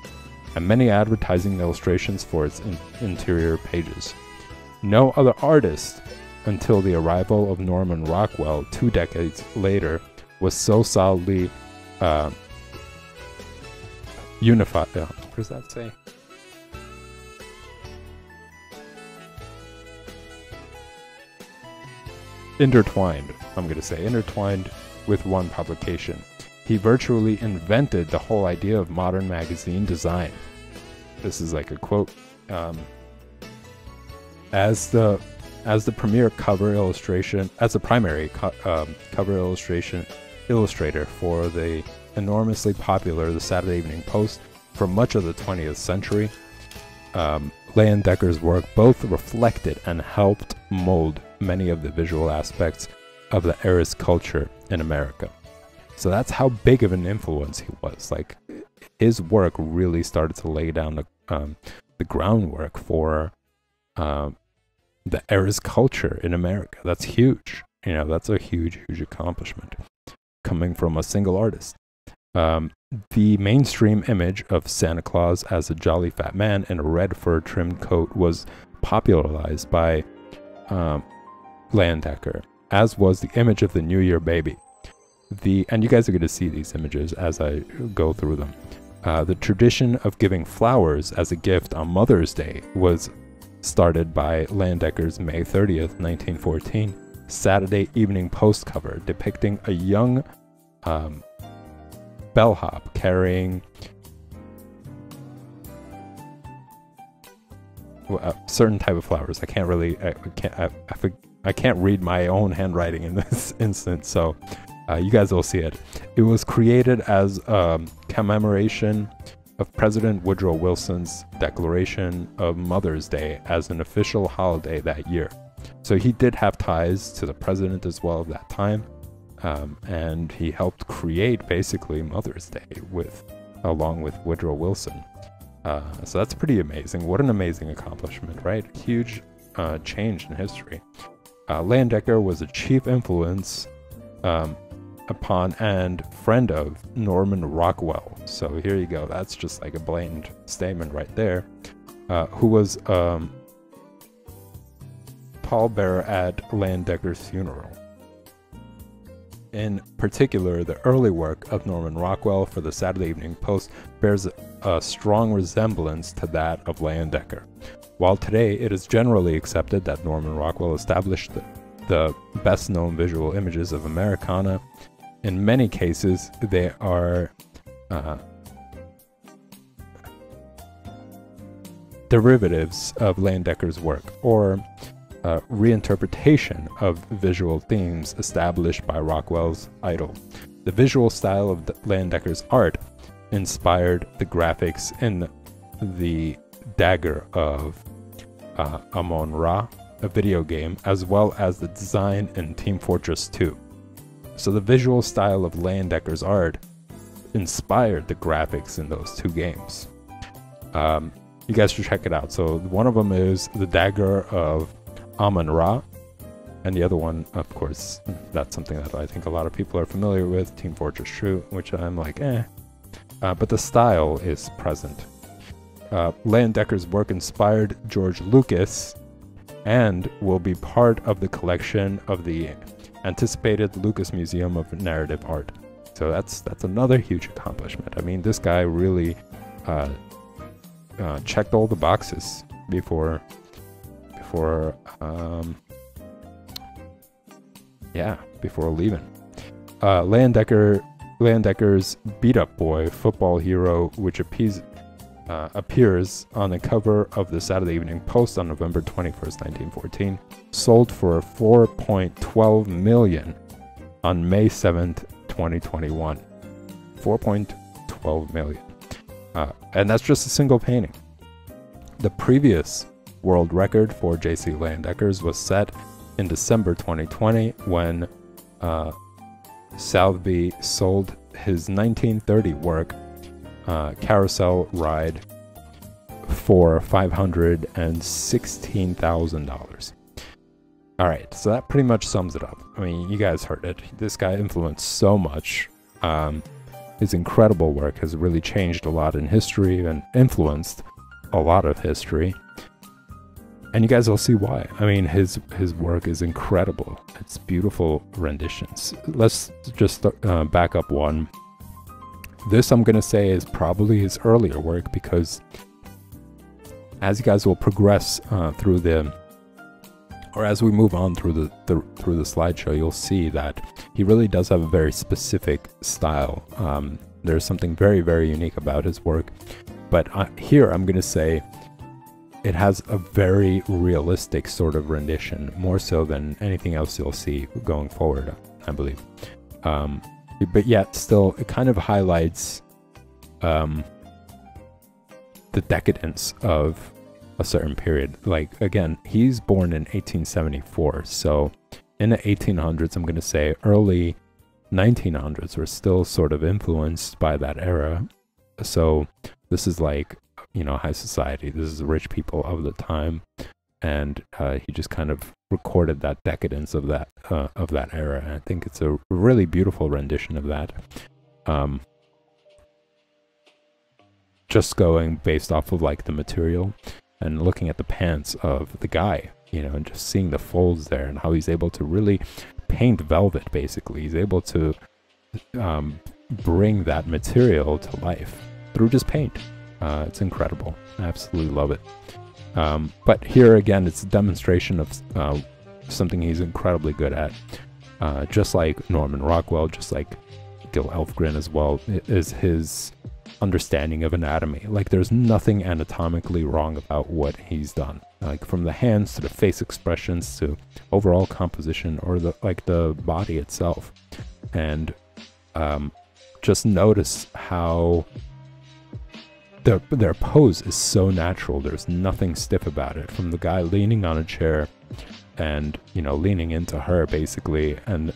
and many advertising illustrations for its interior pages. No other artist, until the arrival of Norman Rockwell 2 decades later, was so solidly unified. What does that say? Intertwined, I'm going to say, intertwined with one publication. He virtually invented the whole idea of modern magazine design. This is like a quote. As the premier cover illustration, as the primary cover illustrator for the enormously popular The Saturday Evening Post for much of the 20th century, Leyendecker's work both reflected and helped mold many of the visual aspects of the era's culture in America. So that's how big of an influence he was. Like, his work really started to lay down the groundwork for the era's culture in America. That's huge. You know, that's a huge accomplishment coming from a single artist. The mainstream image of Santa Claus as a jolly fat man in a red fur-trimmed coat was popularized by Leyendecker, as was the image of the New Year baby. And you guys are going to see these images as I go through them. The tradition of giving flowers as a gift on Mother's Day was started by Leyendecker's May 30th, 1914 Saturday Evening Post cover depicting a young bellhop carrying a certain type of flowers. I can't really, I can't read my own handwriting in this instance, so you guys will see it. It was created as a commemoration of President Woodrow Wilson's declaration of Mother's Day as an official holiday that year. So he did have ties to the president as well at that time, and he helped create basically Mother's Day along with Woodrow Wilson. So that's pretty amazing. What an amazing accomplishment, right? Huge change in history. Leyendecker was a chief influence upon and friend of Norman Rockwell. So here you go. That's just like a blatant statement right there. Who was pallbearer at Leyendecker's funeral. In particular, the early work of Norman Rockwell for the Saturday Evening Post bears a strong resemblance to that of Leyendecker. While today it is generally accepted that Norman Rockwell established the best-known visual images of Americana, in many cases they are derivatives of Leyendecker's work, or reinterpretation of visual themes established by Rockwell's idol. The visual style of Leyendecker's art inspired the graphics in the Dagger of Amon-Ra, a video game, as well as the design in Team Fortress 2. So the visual style of Leyendecker's art inspired the graphics in those two games. You guys should check it out. So one of them is the Dagger of Amon-Ra, and the other one, of course, that's something that I think a lot of people are familiar with, Team Fortress 2, which I'm like, but the style is present. Leyendecker's work inspired George Lucas and will be part of the collection of the anticipated Lucas Museum of Narrative Art. So that's another huge accomplishment. I mean, this guy really checked all the boxes before leaving. Leyendecker's Beat Up Boy football hero, which appears on the cover of the Saturday Evening Post on November 21st, 1914, sold for $4.12 million on May 7th, 2021. $4.12 million. And that's just a single painting. The previous world record for J.C. Leyendecker's was set in December 2020 when Southby sold his 1930 work, Carousel Ride, for $516,000. Alright, so that pretty much sums it up. I mean, you guys heard it. This guy influenced so much. His incredible work has really changed a lot in history and influenced a lot of history. And you guys will see why. I mean, his work is incredible. It's beautiful renditions. Let's just back up one. This, I'm going to say, is probably his earlier work, because as you guys will progress through as we move on through the slideshow, you'll see that he really does have a very specific style. There's something very, very unique about his work. But here I'm going to say it has a very realistic sort of rendition, more so than anything else you'll see going forward, I believe. But yet still, it kind of highlights the decadence of a certain period. Like, again, he's born in 1874, so in the 1800s, I'm going to say early 1900s were still sort of influenced by that era. So this is like, you know, high society. This is the rich people of the time, and he just kind of recorded that decadence of that era. And I think it's a really beautiful rendition of that. Just going based off of like the material and looking at the pants of the guy, you know, and just seeing the folds there and how he's able to really paint velvet. Basically, he's able to bring that material to life through just paint. It's incredible. I absolutely love it. But here again, it's a demonstration of something he's incredibly good at. Just like Norman Rockwell, just like Gil Elfgren as well, is his understanding of anatomy. Like, there's nothing anatomically wrong about what he's done. Like, from the hands to the face expressions to overall composition, or the body itself. And just notice how their pose is so natural. There's nothing stiff about it. From the guy leaning on a chair and, you know, leaning into her basically, and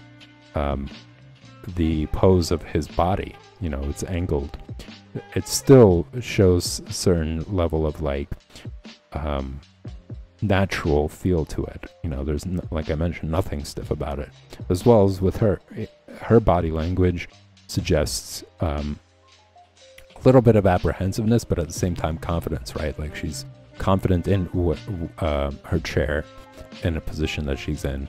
the pose of his body, you know, it's angled. It still shows a certain level of like natural feel to it. You know, there's like I mentioned, nothing stiff about it. As well as with her body language suggests a little bit of apprehensiveness, but at the same time confidence, right? Like, she's confident in her chair, in a position that she's in,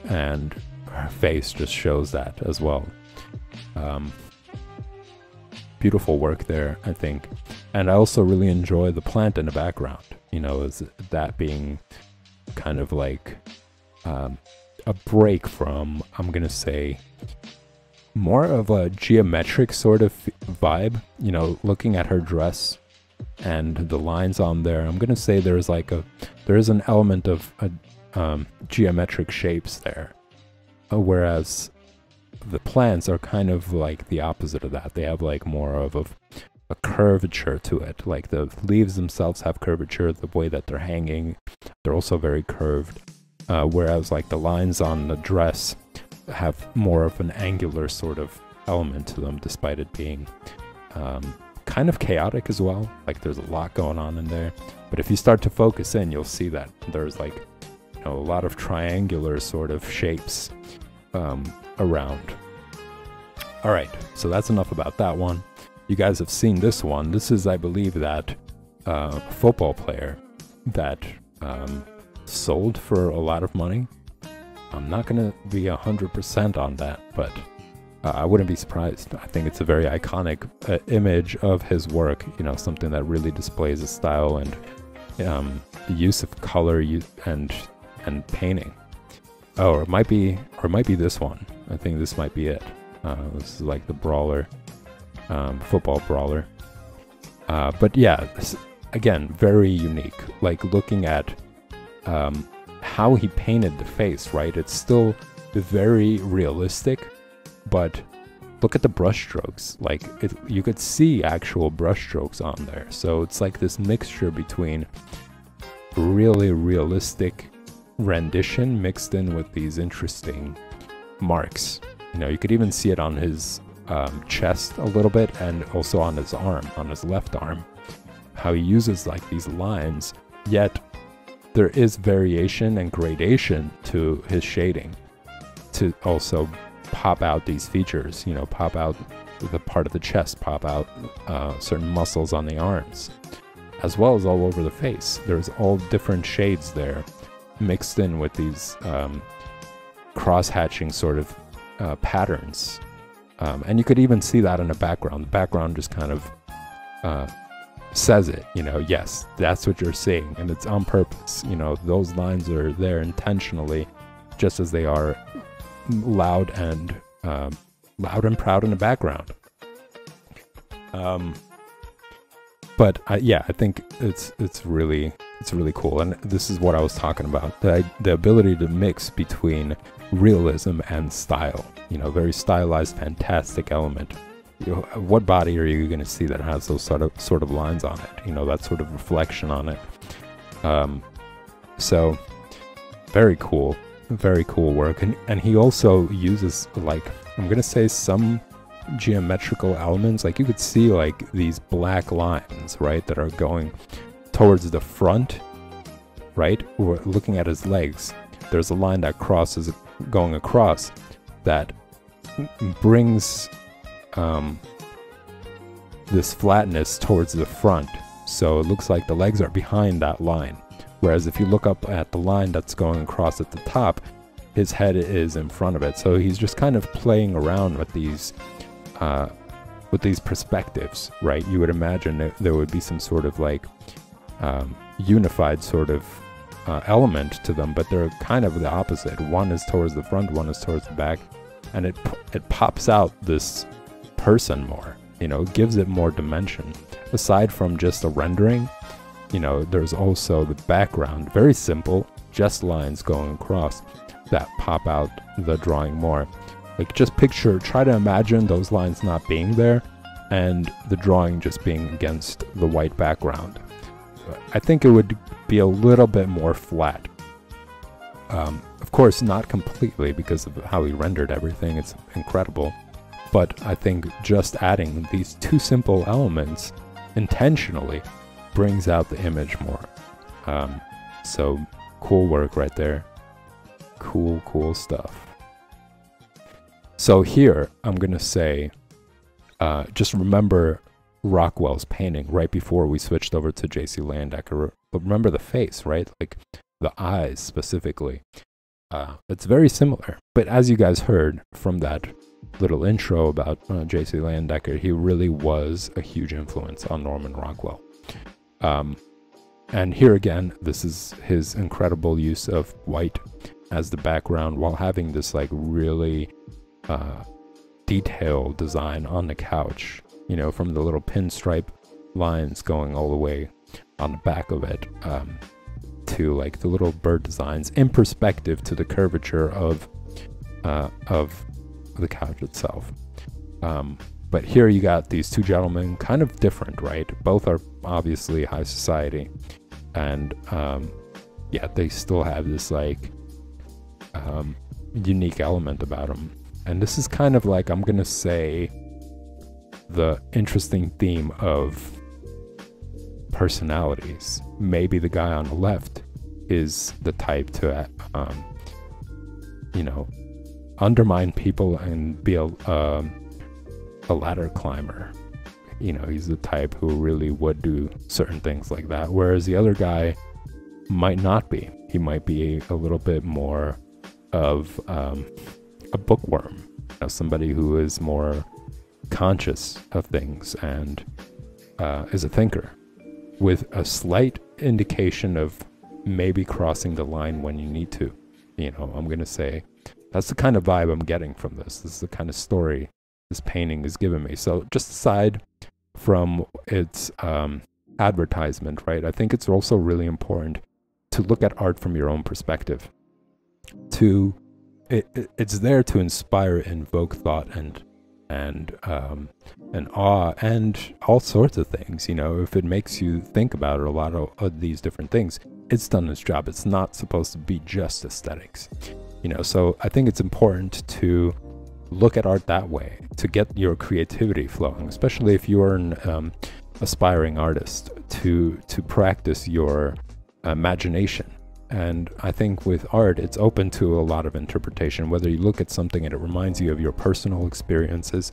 and her face just shows that as well. Beautiful work there, I think. And I also really enjoy the plant in the background, you know, as that being kind of like a break from, I'm gonna say, more of a geometric sort of vibe, you know, looking at her dress and the lines on there. I'm gonna say there is an element of geometric shapes there, whereas the plants are kind of like the opposite of that. They have like more of a curvature to it. Like the leaves themselves have curvature, the way that they're hanging, they're also very curved. Whereas like the lines on the dress have more of an angular sort of element to them, despite it being kind of chaotic as well. Like there's a lot going on in there. But if you start to focus in, you'll see that there's like, you know, a lot of triangular sort of shapes around. All right, so that's enough about that one. You guys have seen this one. This is, I believe, that football player that sold for a lot of money. I'm not going to be 100% on that, but I wouldn't be surprised. I think it's a very iconic image of his work, you know, something that really displays his style and the use of color and painting. Oh, or it might be this one. I think this might be it. This is like the brawler, football brawler. But yeah, this, again, very unique. Like looking at how he painted the face, right? It's still very realistic, but look at the brush strokes. Like you could see actual brush strokes on there. So it's like this mixture between really realistic rendition mixed in with these interesting marks. You know, you could even see it on his chest a little bit, and also on his arm, on his left arm, how he uses like these lines, yet there is variation and gradation to his shading to also pop out these features, you know, pop out the part of the chest, pop out certain muscles on the arms, as well as all over the face. There's all different shades there mixed in with these cross-hatching sort of patterns. And you could even see that in the background. The background just kind of says it, you know, yes, that's what you're seeing, and it's on purpose. You know, those lines are there intentionally, just as they are loud and proud in the background. But yeah, I think it's really cool, and this is what I was talking about, the ability to mix between realism and style. You know, very stylized, fantastic element. You know, what body are you going to see that has those sort of lines on it? You know, that sort of reflection on it. So very cool work, and he also uses, like, I'm going to say, some geometrical elements. Like you could see like these black lines, right, that are going towards the front, right? Or looking at his legs, there's a line that crosses, going across, that brings this flatness towards the front. So it looks like the legs are behind that line. Whereas if you look up at the line that's going across at the top, his head is in front of it. So he's just kind of playing around with these perspectives, right? You would imagine that there would be some sort of like unified sort of element to them, but they're kind of the opposite. One is towards the front, one is towards the back, and it pops out this person more. You know, it gives it more dimension. Aside from just a rendering, you know, there's also the background, very simple, just lines going across that pop out the drawing more. Like, just try to imagine those lines not being there and the drawing just being against the white background. I think it would be a little bit more flat. Of course, not completely, because of how he rendered everything. It's incredible. But I think just adding these two simple elements intentionally brings out the image more. So cool work right there. Cool stuff. So here, I'm going to say, just remember Rockwell's painting right before we switched over to J.C. Leyendecker. But remember the face, right? Like the eyes specifically. It's very similar. But as you guys heard from that little intro about J.C. Leyendecker, he really was a huge influence on Norman Rockwell. And here again, this is his incredible use of white as the background while having this like really detailed design on the couch, you know, from the little pinstripe lines going all the way on the back of it, to like the little bird designs in perspective to the curvature of the couch itself. But here you got these two gentlemen, kind of different, right? Both are obviously high society, and yeah, they still have this like unique element about them. And this is kind of like, I'm gonna say, the interesting theme of personalities. Maybe the guy on the left is the type to you know, undermine people and be a ladder climber. You know, he's the type who really would do certain things like that, whereas the other guy might not be. He might be a little bit more of a bookworm, you know, somebody who is more conscious of things and is a thinker, with a slight indication of maybe crossing the line when you need to. You know, I'm gonna say that's the kind of vibe I'm getting from this. This is the kind of story this painting is giving me. So just aside from its advertisement, right, I think it's also really important to look at art from your own perspective. It's there to inspire, invoke thought and awe and all sorts of things. You know, if it makes you think about it, a lot of these different things, it's done its job. It's not supposed to be just aesthetics, you know. So I think it's important to look at art that way to get your creativity flowing, especially if you are an aspiring artist, to practice your imagination. And I think with art, it's open to a lot of interpretation, whether you look at something and it reminds you of your personal experiences,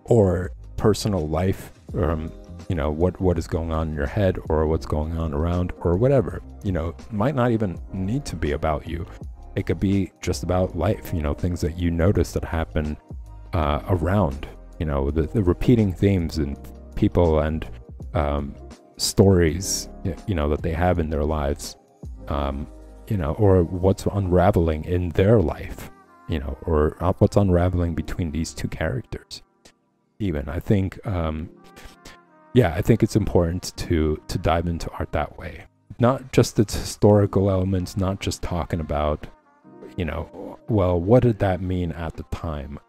or personal life, you know, what is going on in your head, or what's going on around, or whatever. You know, it might not even need to be about you. It could be just about life, you know, things that you notice that happen around, you know, the repeating themes in people and stories, you know, that they have in their lives, you know, or what's unraveling in their life, you know, or what's unraveling between these two characters. Even I think, yeah, I think it's important to dive into art that way, not just its historical elements, not just talking about, you know, well, what did that mean at the time?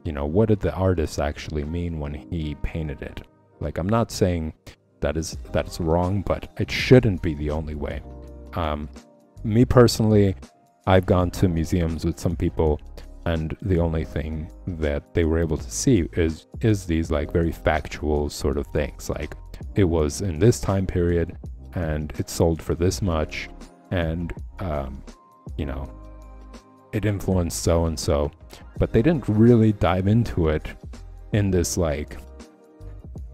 You know, what did the artist actually mean when he painted it? Like, I'm not saying that it's wrong, but it shouldn't be the only way. Me personally, I've gone to museums with some people, and the only thing that they were able to see is these like very factual sort of things, like it was in this time period and it sold for this much, and you know, it influenced so and so, but they didn't really dive into it in this like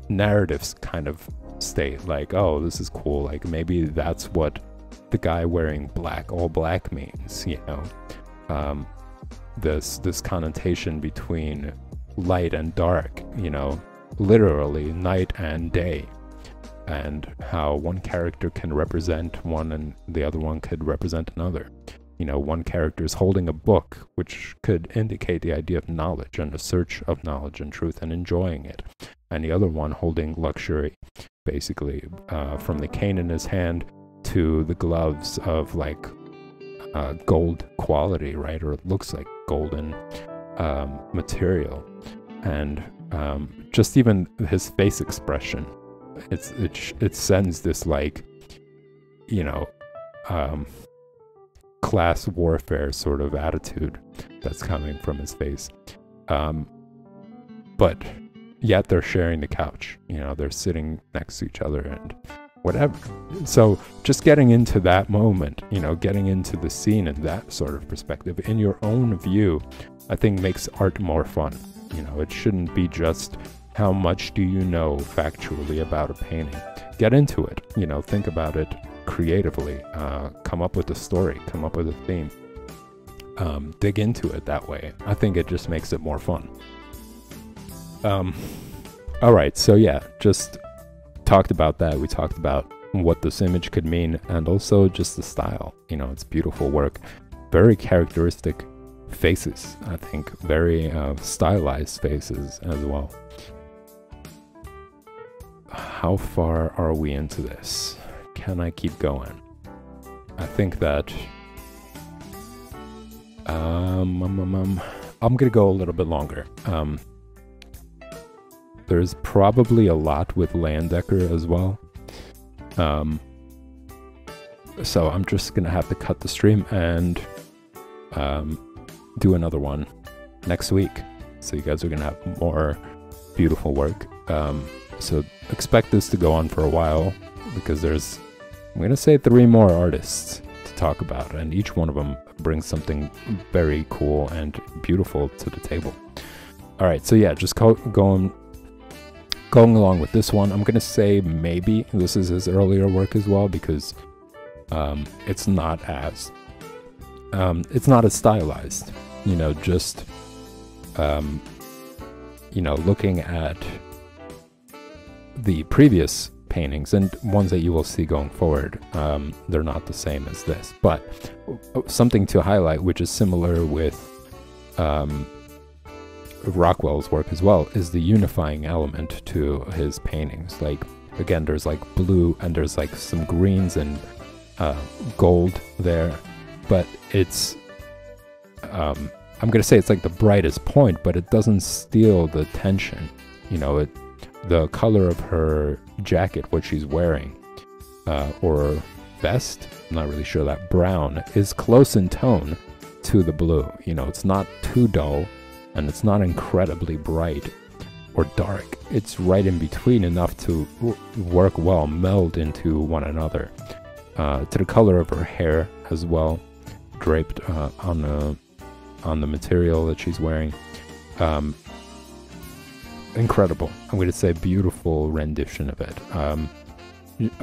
narratives kind of state, like, oh, this is cool, like maybe that's what the guy wearing black, all black means, you know, this connotation between light and dark, you know, literally night and day, and how one character can represent one and the other one could represent another. You know, one character is holding a book, which could indicate the idea of knowledge and the search of knowledge and truth and enjoying it, and the other one holding luxury, basically, from the cane in his hand to the gloves of like gold quality, right? Or it looks like golden material, and just even his face expression, it sends this like, you know, class warfare sort of attitude that's coming from his face, but yet they're sharing the couch, you know, they're sitting next to each other and whatever. So just getting into that moment, you know, getting into the scene in that sort of perspective in your own view, I think makes art more fun. You know, it shouldn't be just how much do you know factually about a painting. Get into it, you know, think about it creatively, come up with a story, come up with a theme, dig into it that way. I think it just makes it more fun. All right, so yeah, just talked about that. We talked about what this image could mean, and also just the style. You know, it's beautiful work, very characteristic faces, I think, very stylized faces as well. How far are we into this? Can I keep going? I think that I'm gonna go a little bit longer. There's probably a lot with Landecker as well. So I'm just gonna have to cut the stream and do another one next week. So you guys are gonna have more beautiful work. So expect this to go on for a while, because there's, I'm gonna say, 3 more artists to talk about, and each one of them brings something very cool and beautiful to the table. All right, so yeah, just going along with this one, I'm gonna say maybe this is his earlier work as well, because it's not as stylized. You know, just you know, looking at the previous paintings and ones that you will see going forward, they're not the same as this. But something to highlight, which is similar with Rockwell's work as well, is the unifying element to his paintings. Like, again, there's like blue and there's like some greens and gold there, but it's I'm gonna say it's like the brightest point, but it doesn't steal the attention. You know, the color of her jacket, what she's wearing, or vest, I'm not really sure, that brown is close in tone to the blue. You know, it's not too dull, and it's not incredibly bright or dark. It's right in between, enough to work well, meld into one another. To the color of her hair as well, draped on the material that she's wearing. Incredible. I'm going to say beautiful rendition of it.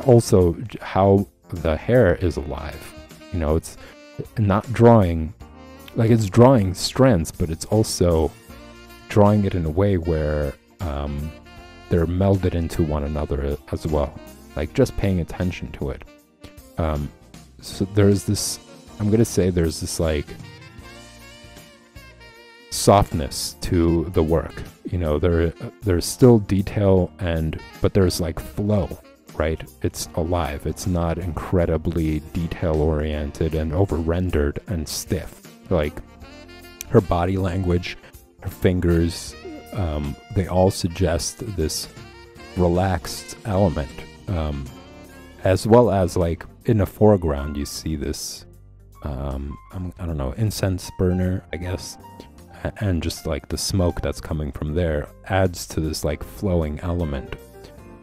Also, how the hair is alive. You know, it's not drawing, like, it's drawing strands, but it's also drawing it in a way where they're melded into one another as well. Like, just paying attention to it. So there's this, I'm going to say there's this, like, softness to the work. You know, there's still detail, but there's like flow, right? It's alive. It's not incredibly detail oriented and over rendered and stiff. Like, her body language, her fingers, they all suggest this relaxed element, as well as, like, in the foreground you see this I don't know, incense burner, I guess. And just like the smoke that's coming from there adds to this like flowing element.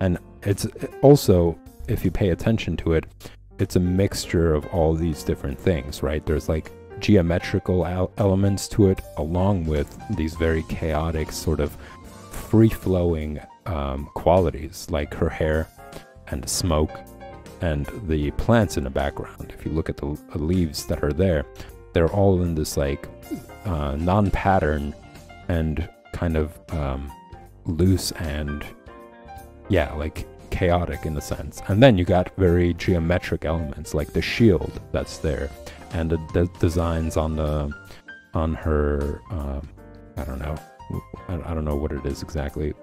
And it's also, if you pay attention to it, it's a mixture of all these different things, right? There's like geometrical elements to it, along with these very chaotic, sort of free-flowing qualities, like her hair and the smoke and the plants in the background. If you look at the leaves that are there, they're all in this like non-pattern and kind of loose and, yeah, like chaotic in a sense. And then you got very geometric elements like the shield that's there, and the designs on her I don't know what it is exactly,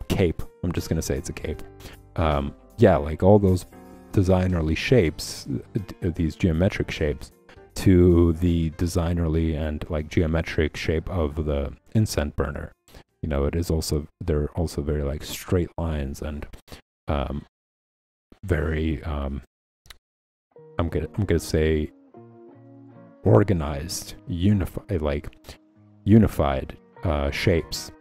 cape. I'm just gonna say it's a cape. Yeah, like all those designerly shapes, these geometric shapes, to the designerly and like geometric shape of the incense burner. You know, it is also, they're also very like straight lines and very I'm gonna say organized, unified shapes.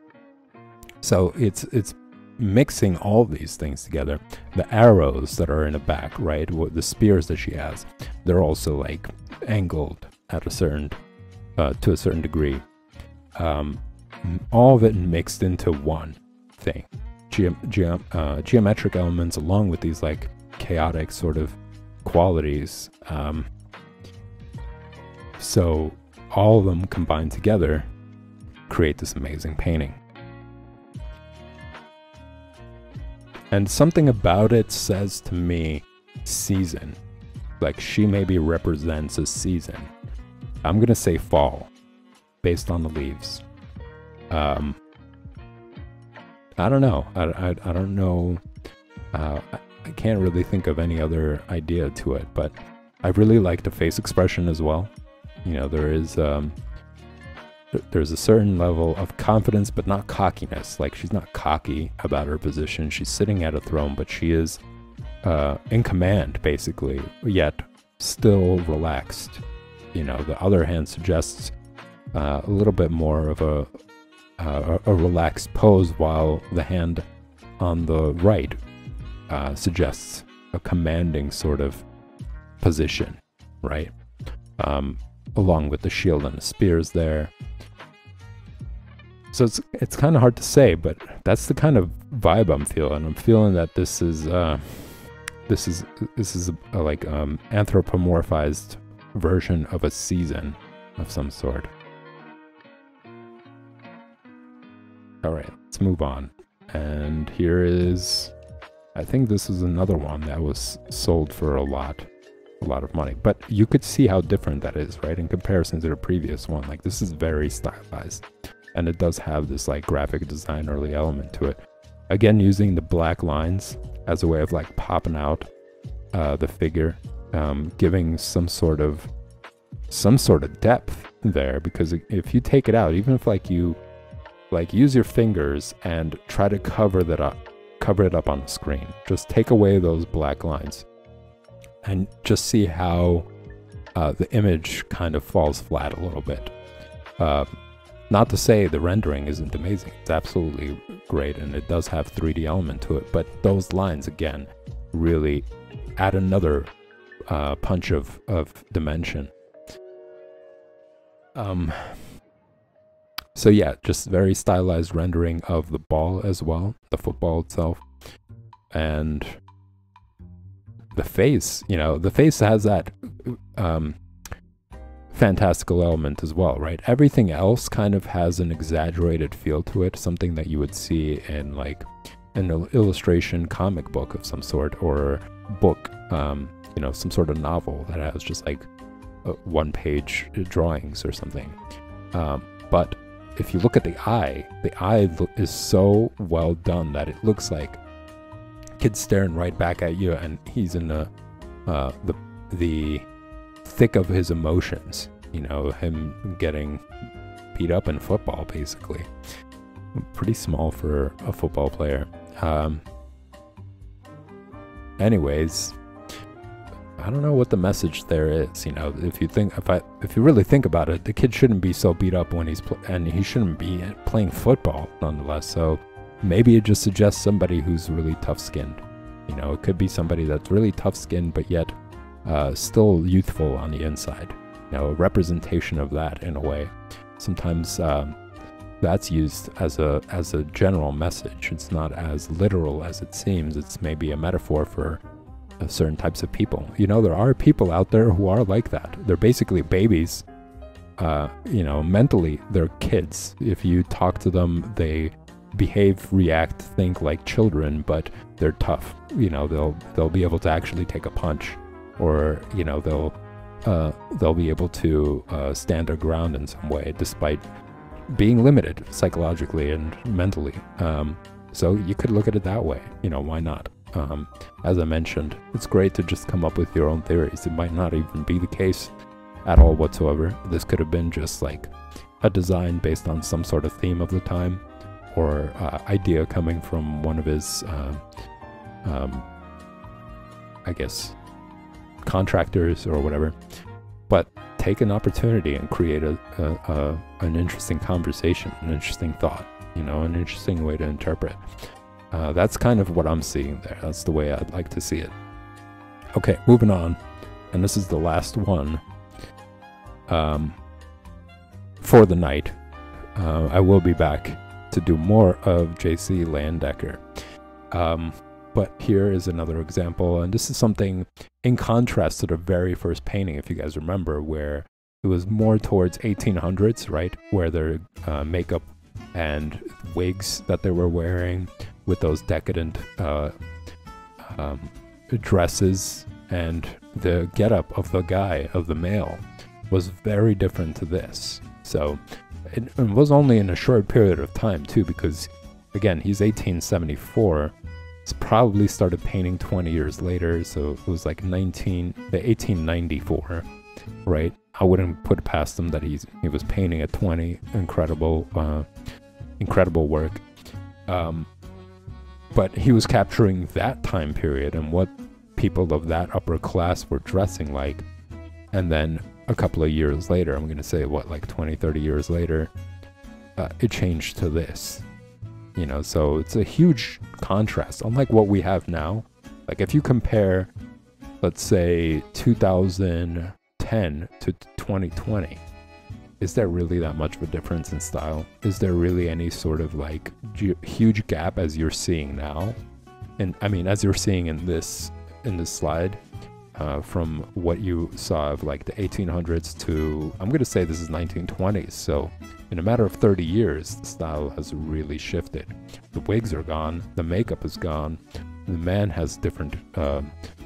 So it's mixing all these things together. The arrows that are in the back, right, the spears that she has, they're also like angled at a certain to a certain degree. All of it mixed into one thing. Geometric elements along with these like chaotic sort of qualities. So all of them combined together create this amazing painting. And something about it says to me season. Like she maybe represents a season. I'm gonna say fall, based on the leaves. I don't know. I don't know. I can't really think of any other idea to it, but I really like the face expression as well. You know, there's a certain level of confidence, but not cockiness. Like she's not cocky about her position. She's sitting at a throne, but she is in command, basically, yet still relaxed. You know, the other hand suggests a little bit more of a relaxed pose, while the hand on the right suggests a commanding sort of position, right? Along with the shield and the spears there. So it's kind of hard to say, but that's the kind of vibe I'm feeling. I'm feeling that this is a like anthropomorphized version of a season of some sort. All right, let's move on. And here is, I think this is another one that was sold for a lot of money. But you could see how different that is, right? In comparison to the previous one. Like this is very stylized. And it does have this like graphic design early element to it. Again, using the black lines as a way of like popping out the figure, giving some sort of depth there. Because if you take it out, even if like you use your fingers and try to cover it up on the screen, just take away those black lines and just see how the image kind of falls flat a little bit. Not to say the rendering isn't amazing. It's absolutely great, and it does have 3D element to it, but those lines, again, really add another punch of dimension. So yeah, just very stylized rendering of the ball as well, the football itself. And the face, you know, the face has that fantastical element as well, right? Everything else kind of has an exaggerated feel to it, something that you would see in like an illustration comic book of some sort, or book, you know, some sort of novel that has just like one-page drawings or something. But if you look at the eye is so well done that it looks like kid's staring right back at you, and he's in the thick of his emotions, you know, him getting beat up in football, basically. Pretty small for a football player. Anyways, I don't know what the message there is, you know. If you really think about it, the kid shouldn't be so beat up when and he shouldn't be playing football nonetheless. So maybe it just suggests somebody who's really tough-skinned. You know, it could be somebody that's really tough-skinned, but yet still youthful on the inside. You know, a representation of that in a way. Sometimes that's used as a general message. It's not as literal as it seems. It's maybe a metaphor for certain types of people. You know, there are people out there who are like that. They're basically babies. You know, mentally, they're kids. If you talk to them, they behave, react, think like children, but they're tough. You know, they'll be able to actually take a punch, or you know, they'll be able to stand their ground in some way, despite being limited psychologically and mentally. So you could look at it that way. You know, why not? As I mentioned, it's great to just come up with your own theories. It might not even be the case at all whatsoever. This could have been just like a design based on some sort of theme of the time, or idea coming from one of his, I guess, contractors or whatever. But take an opportunity and create an interesting conversation, an interesting thought, you know, an interesting way to interpret. That's kind of what I'm seeing there. That's the way I'd like to see it. Okay, moving on. And this is the last one for the night. I will be back to do more of J.C. Leyendecker. But here is another example, and this is something in contrast to the very first painting, if you guys remember, where it was more towards 1800s, right? Where their makeup and wigs that they were wearing with those decadent dresses, and the getup of the guy, of the male, was very different to this. So it was only in a short period of time too, because again, he's 1874. He's probably started painting 20 years later, so it was like 1894, right? I wouldn't put it past him that he was painting at 20. Incredible work. But he was capturing that time period and what people of that upper class were dressing like. And then a couple of years later, I'm going to say, what, like 20, 30 years later, it changed to this. You know, so it's a huge contrast. Unlike what we have now, like if you compare, let's say, 2010 to 2020, is there really that much of a difference in style? Is there really any sort of like huge gap as you're seeing now? And I mean, as you're seeing in this slide, from what you saw of like the 1800s to, I'm going to say this is 1920s. So in a matter of 30 years, the style has really shifted. The wigs are gone. The makeup is gone. The man has different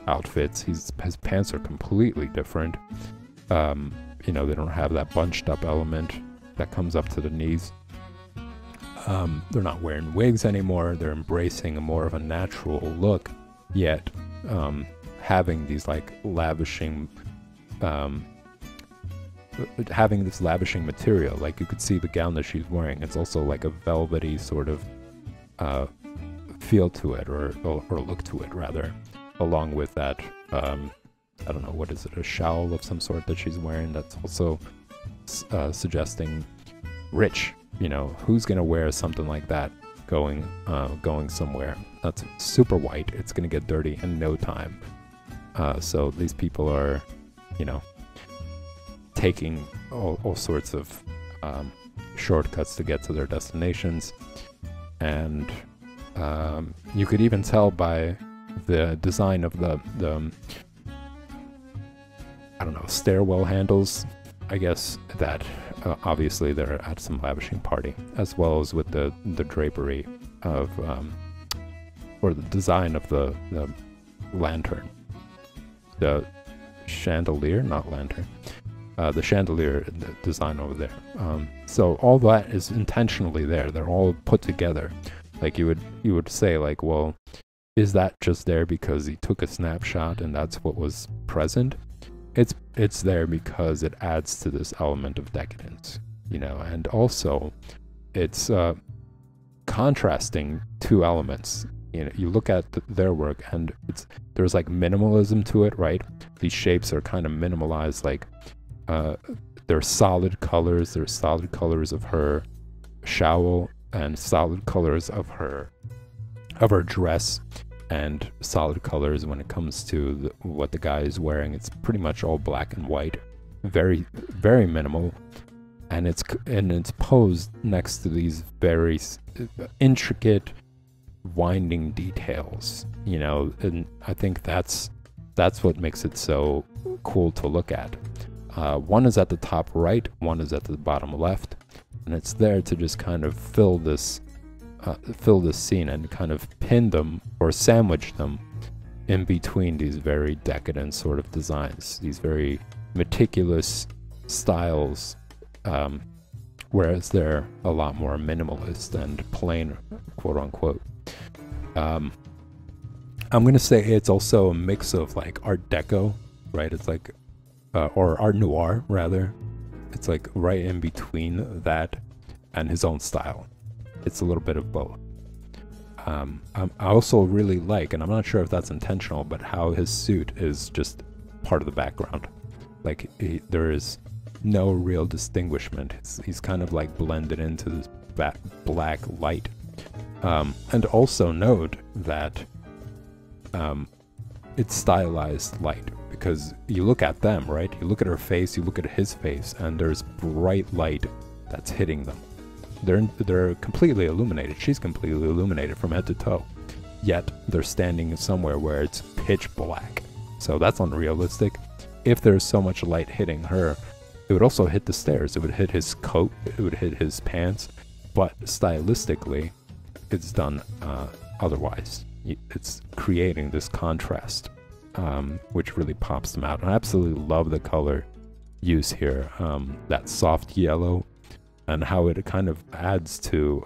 outfits. His pants are completely different. You know, they don't have that bunched up element that comes up to the knees. They're not wearing wigs anymore. They're embracing more of a natural look, yet having these like lavishing having this lavishing material. Like you could see the gown that she's wearing, it's also like a velvety sort of feel to it, or look to it rather, along with that I don't know, what is it, a shawl of some sort that she's wearing that's also suggesting rich. You know, who's gonna wear something like that going somewhere that's super white? It's gonna get dirty in no time. So these people are, you know, taking all sorts of shortcuts to get to their destinations. And you could even tell by the design of the I don't know, stairwell handles, I guess, that obviously they're at some lavishing party, as well as with the drapery of or the design of the lantern, the chandelier, not lantern, the chandelier design over there. So all that is intentionally there. They're all put together. Like you would say, like, well, is that just there because he took a snapshot and that's what was present? It's there because it adds to this element of decadence, you know, and also it's contrasting two elements. You know, you look at their work and there's like minimalism to it, right? These shapes are kind of minimalized, like they're solid colors. There's solid colors of her shawl and solid colors of her dress, and solid colors when it comes to what the guy is wearing. It's pretty much all black and white, very, very minimal, and it's posed next to these very intricate, winding details, you know. And I think that's what makes it so cool to look at. One is at the top right, one is at the bottom left, and it's there to just kind of fill this scene and kind of pin them or sandwich them in between these very decadent sort of designs, these very meticulous styles, whereas they're a lot more minimalist and plain, quote unquote. I'm gonna say it's also a mix of like Art Deco, right? It's like or Art Noir rather. It's like right in between that and his own style. It's a little bit of both. I also really like, and I'm not sure if that's intentional, but how his suit is just part of the background. Like there is no real distinguishment. He's kind of like blended into this black light. And also note that it's stylized light, because you look at them, right? You look at her face, you look at his face, and there's bright light that's hitting them. They're completely illuminated. She's completely illuminated from head to toe. yet they're standing somewhere where it's pitch black. So that's unrealistic. If there's so much light hitting her, it would also hit the stairs. It would hit his coat. It would hit his pants. But stylistically, it's done otherwise. It's creating this contrast, which really pops them out. And I absolutely love the color use here. That soft yellow and how it kind of adds to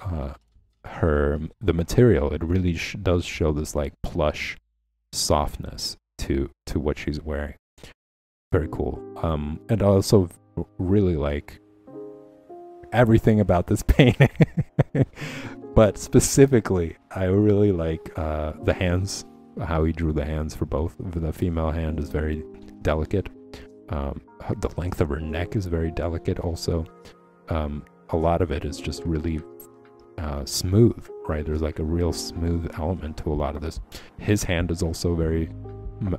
the material. It really does show this like plush softness to what she's wearing. Very cool. And I also really like everything about this painting. But specifically, I really like the hands, how he drew the hands for both. The female hand is very delicate. The length of her neck is very delicate also. A lot of it is just really smooth, right? There's like a real smooth element to a lot of this. His hand is also very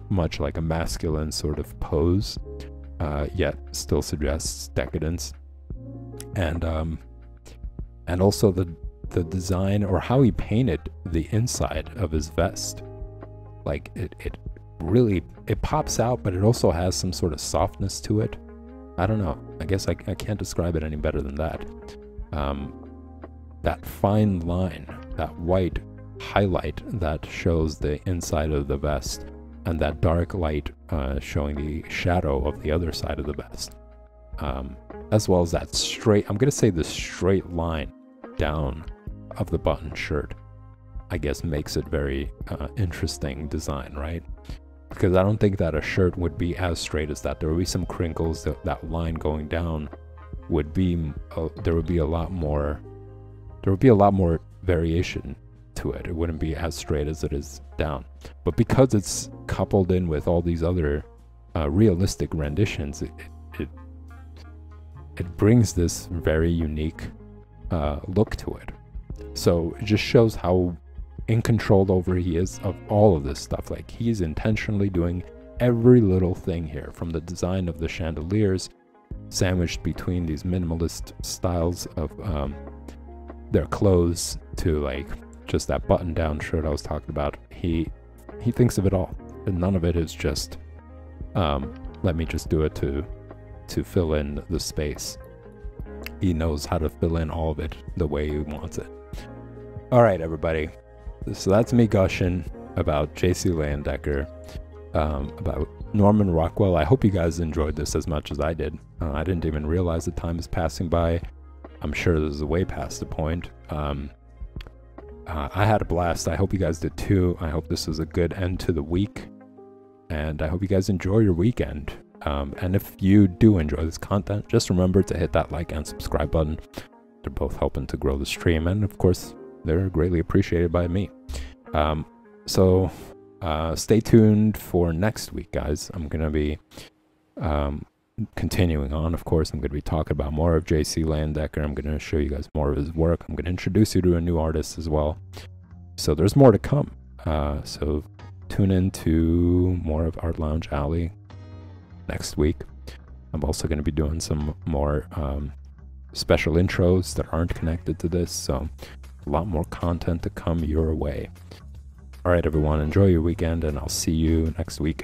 much like a masculine sort of pose, yet still suggests decadence. And also the design, or how he painted the inside of his vest, like it really, it pops out, but it also has some sort of softness to it. I don't know, I guess I can't describe it any better than that. That fine line, that white highlight that shows the inside of the vest, and that dark light showing the shadow of the other side of the vest, as well as that straight, I'm gonna say the straight line down of the button shirt, I guess makes it very interesting design, right? Because I don't think that a shirt would be as straight as that. There would be some crinkles. That line going down would be there would be a lot more variation to it. It wouldn't be as straight as it is down. But because it's coupled in with all these other realistic renditions, it brings this very unique look to it. So it just shows how in control over he is of all of this stuff. Like, he's intentionally doing every little thing here, from the design of the chandeliers sandwiched between these minimalist styles of their clothes, to like just that button down shirt I was talking about. He thinks of it all, and none of it is just let me just do it to fill in the space. He knows how to fill in all of it the way he wants it. All right, everybody. So that's me gushing about J.C. Leyendecker, about Norman Rockwell. I hope you guys enjoyed this as much as I did. I didn't even realize the time is passing by. I'm sure this is way past the point. I had a blast. I hope you guys did too. I hope this was a good end to the week, and I hope you guys enjoy your weekend. And if you do enjoy this content, just remember to hit that like and subscribe button. They're both helping to grow the stream, and of course, they're greatly appreciated by me. So stay tuned for next week, guys. I'm going to be continuing on. Of course, I'm going to be talking about more of J.C. Leyendecker. I'm going to show you guys more of his work. I'm going to introduce you to a new artist as well. So there's more to come. So tune in to more of Art Lounge Alley next week. I'm also going to be doing some more special intros that aren't connected to this. So a lot more content to come your way. All right, everyone, enjoy your weekend, and I'll see you next week.